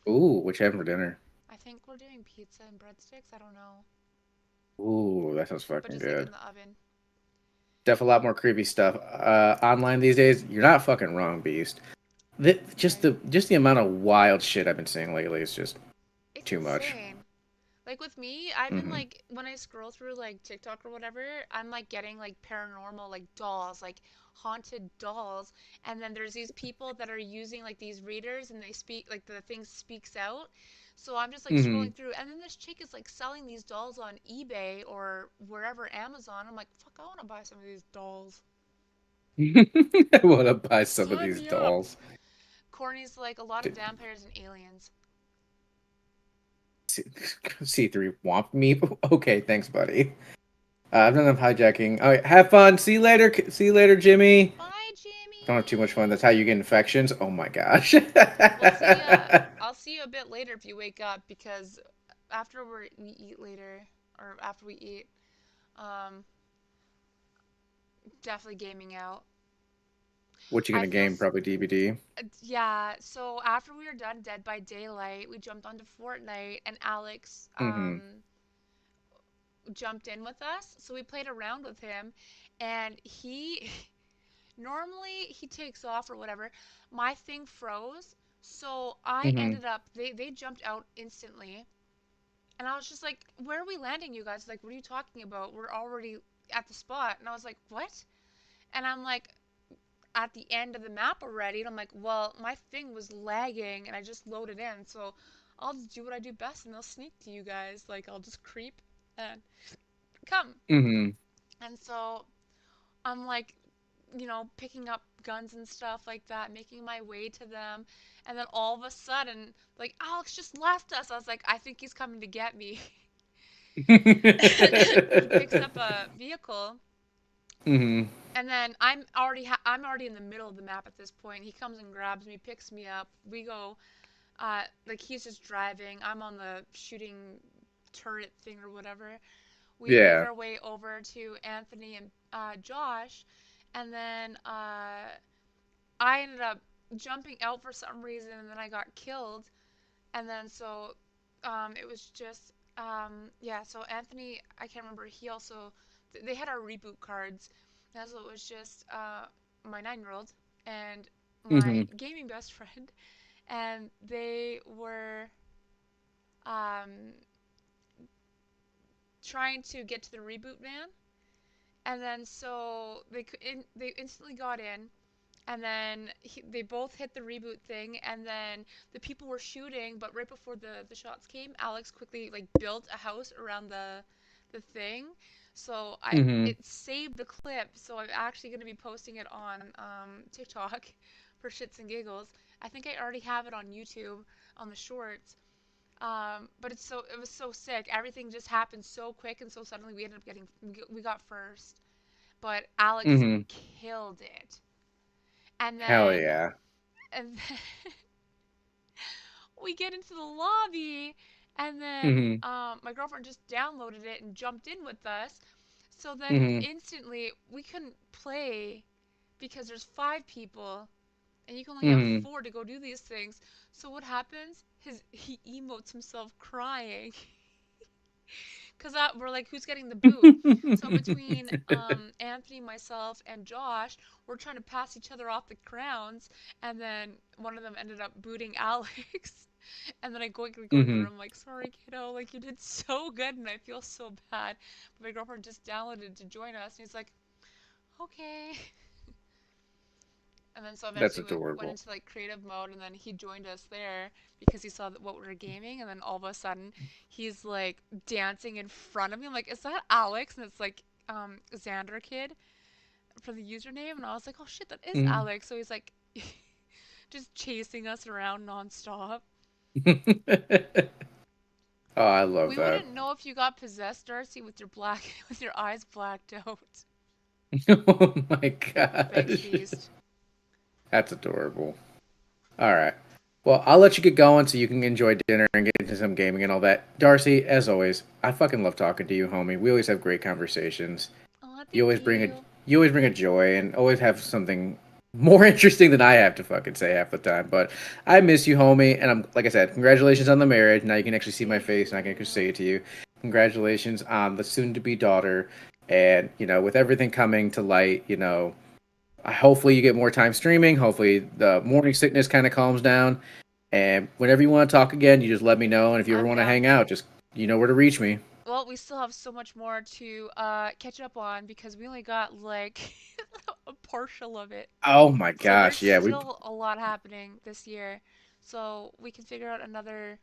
Ooh, what you having for dinner? I think we're doing pizza and breadsticks. I don't know, Ooh, that sounds but fucking just like good. in the oven. Def a lot more creepy stuff online these days. You're not fucking wrong, Beast. Okay. Just the amount of wild shit I've been seeing lately is just It's too much. insane. Like with me, I've been Hmm. like when I scroll through like TikTok or whatever, I'm like getting like paranormal like dolls, like haunted dolls, and then there's these people that are using like these readers and they speak like the thing speaks out. So I'm just like Hmm. scrolling through and then this chick is like selling these dolls on eBay or wherever Amazon. I'm like, "Fuck, I want to buy some of these dolls. I want to buy some of Sign these me up." dolls. Corny's like a lot of vampires and aliens. C3 Womp Me. Okay, thanks, buddy. I've done enough hijacking. All right, have fun. See you later. See you later, Jimmy. Bye, Don't have too much fun. That's Jimmy. how you get infections. Oh my gosh. I'll see you a bit later if you wake up because we eat later or after we eat, um, definitely gaming out. What you I gonna feel game? Probably DVD. yeah. So after we were done Dead by Daylight, we jumped onto Fortnite and Alex Hmm. jumped in with us. So we played around with him, and he normally he takes off or whatever. My thing froze, so I Hmm. ended up they jumped out instantly. And I was just like, where are we landing, you guys? Like, what are you talking about? We're already at the spot. And I was like, what? And I'm like, at the end of the map already. And I'm like, well, my thing was lagging and I just loaded in. So I'll just do what I do best and they'll sneak to you guys. Like, I'll just creep and come. Hmm. And so I'm like, picking up guns and stuff like that, making my way to them. And then all of a sudden, like, Alex just left us. I was like, I think he's coming to get me. He picks up a vehicle, Mhm. and then I'm already in the middle of the map at this point. He comes and grabs me, picks me up. We go, like, he's just driving. I'm on the shooting turret thing or whatever. We make Yeah. our way over to Anthony and Josh, and then I ended up jumping out for some reason, and then I got killed. And then so it was just yeah. So Anthony, I can't remember. He also they had our reboot cards, and so it was just my 9-year old and my Mhm. gaming best friend, and they were um, trying to get to the reboot van. And then so they instantly got in, and then they both hit the reboot thing, and then the people were shooting, but right before the shots came, Alex quickly like built a house around the thing. So I Mhm. it saved the clip, so I'm actually going to be posting it on TikTok for shits and giggles. I think I already have it on YouTube on the shorts. But it was so sick. Everything just happened so quick and so suddenly. We ended up we got first, but Alex Mhm. killed it. And Hell then yeah. and then we get into the lobby, and then Mhm. my girlfriend just downloaded it and jumped in with us. So then Mhm. instantly we couldn't play because there's 5 people and you can only have Mhm. 4 to go do these things. So what happens? He emotes himself crying. Because we're like, who's getting the boot? So between Anthony, myself, and Josh, we're trying to pass each other off the crowns, and then one of them ended up booting Alex. And then I quickly go to the Mhm. room like, sorry, kiddo, like you did so good, and I feel so bad. But my girlfriend just downloaded to join us, and he's like, okay. And then so That's eventually we went adorable. into like creative mode, and then he joined us there because he saw that what we were gaming, and then all of a sudden he's like dancing in front of me. I'm like, is that Alex? And it's like Xander kid for the username, and I was like, oh shit, that is Mhm. Alex. So he's like just chasing us around nonstop. Oh, I love We that. wouldn't know if you got possessed, Darcy, with your black with your eyes blacked out. Oh my Thanks, gosh. Beast. That's adorable. All right. Well, I'll let you get going so you can enjoy dinner and get into some gaming and all that. Darcy, as always, I fucking love talking to you, homie. We always have great conversations. Oh, You thank always bring a you. you always bring a joy and always have something more interesting than I have to fucking say half the time. But I miss you, homie, and I'm like I said, congratulations on the marriage. Now you can actually see my Thank face and I can you. say it to you. Congratulations on the soon-to-be daughter, and with everything coming to light, hopefully you get more time streaming. Hopefully the morning sickness kind of calms down. And whenever you want to talk again, you just let me know. And if you ever I'm want to down. hang out, just you know where to reach me. Well, we still have so much more to catch up on because we only got like a partial of it. Oh my So there's gosh, yeah, we. still a lot happening this year. So we can figure out another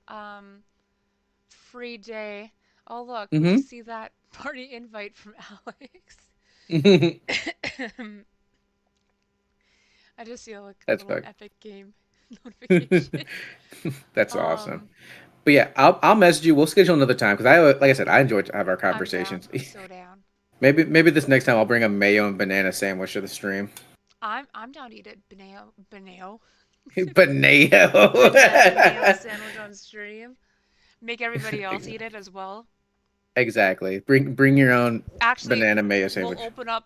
free day. Oh, look, would you Mm-hmm. see that party invite from Alex? I just see like a That's little fine. epic game notification. That's awesome. Um, But yeah, I'll message you. We'll schedule another time because like I said, I enjoy to have our I'm down. conversations. I'm so down. Maybe this next time I'll bring a mayo and banana sandwich to the stream. I'm down to eat it. Baneo. Banana mayo Banana. sandwich on stream. Make everybody else eat it as well. Exactly. Bring your own Actually, banana mayo sandwich.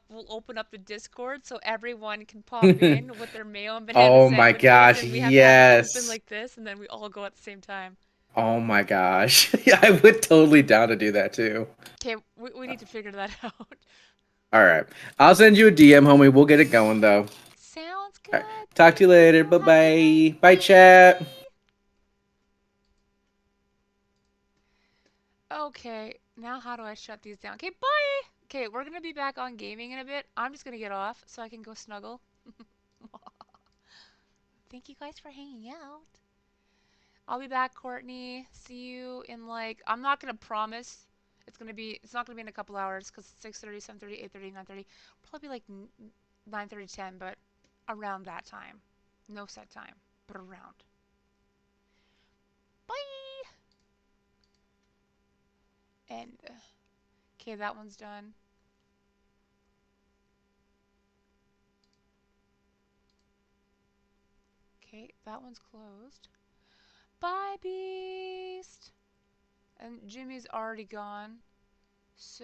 we'll open up the Discord so everyone can pop in with their mayo and banana Oh my sandwiches, gosh, and we have to have it open yes. like this, and then we all go at the same time. Oh my gosh. Yeah, I would totally down to do that too. Okay, we need to figure that out. All right. I'll send you a DM, homie. We'll get it going though. Sounds All right. good. Talk to you Thank later. you. Have a good night. Bye-bye. Bye, chat. Bye. Okay, now how do I shut these down? Okay, bye. Okay, we're gonna be back on gaming in a bit. I'm just gonna get off so I can go snuggle. Thank you guys for hanging out. I'll be back, Courtney. See you in like, I'm not gonna promise It's not gonna be in a couple hours because 6:30, 7:30, 8:30, 9:30. Probably like 9:30, 10, but around that time. No set time, but around. Bye! And, okay, that one's done. Okay, that one's closed. Bye, Beast! And Jimmy's already gone. So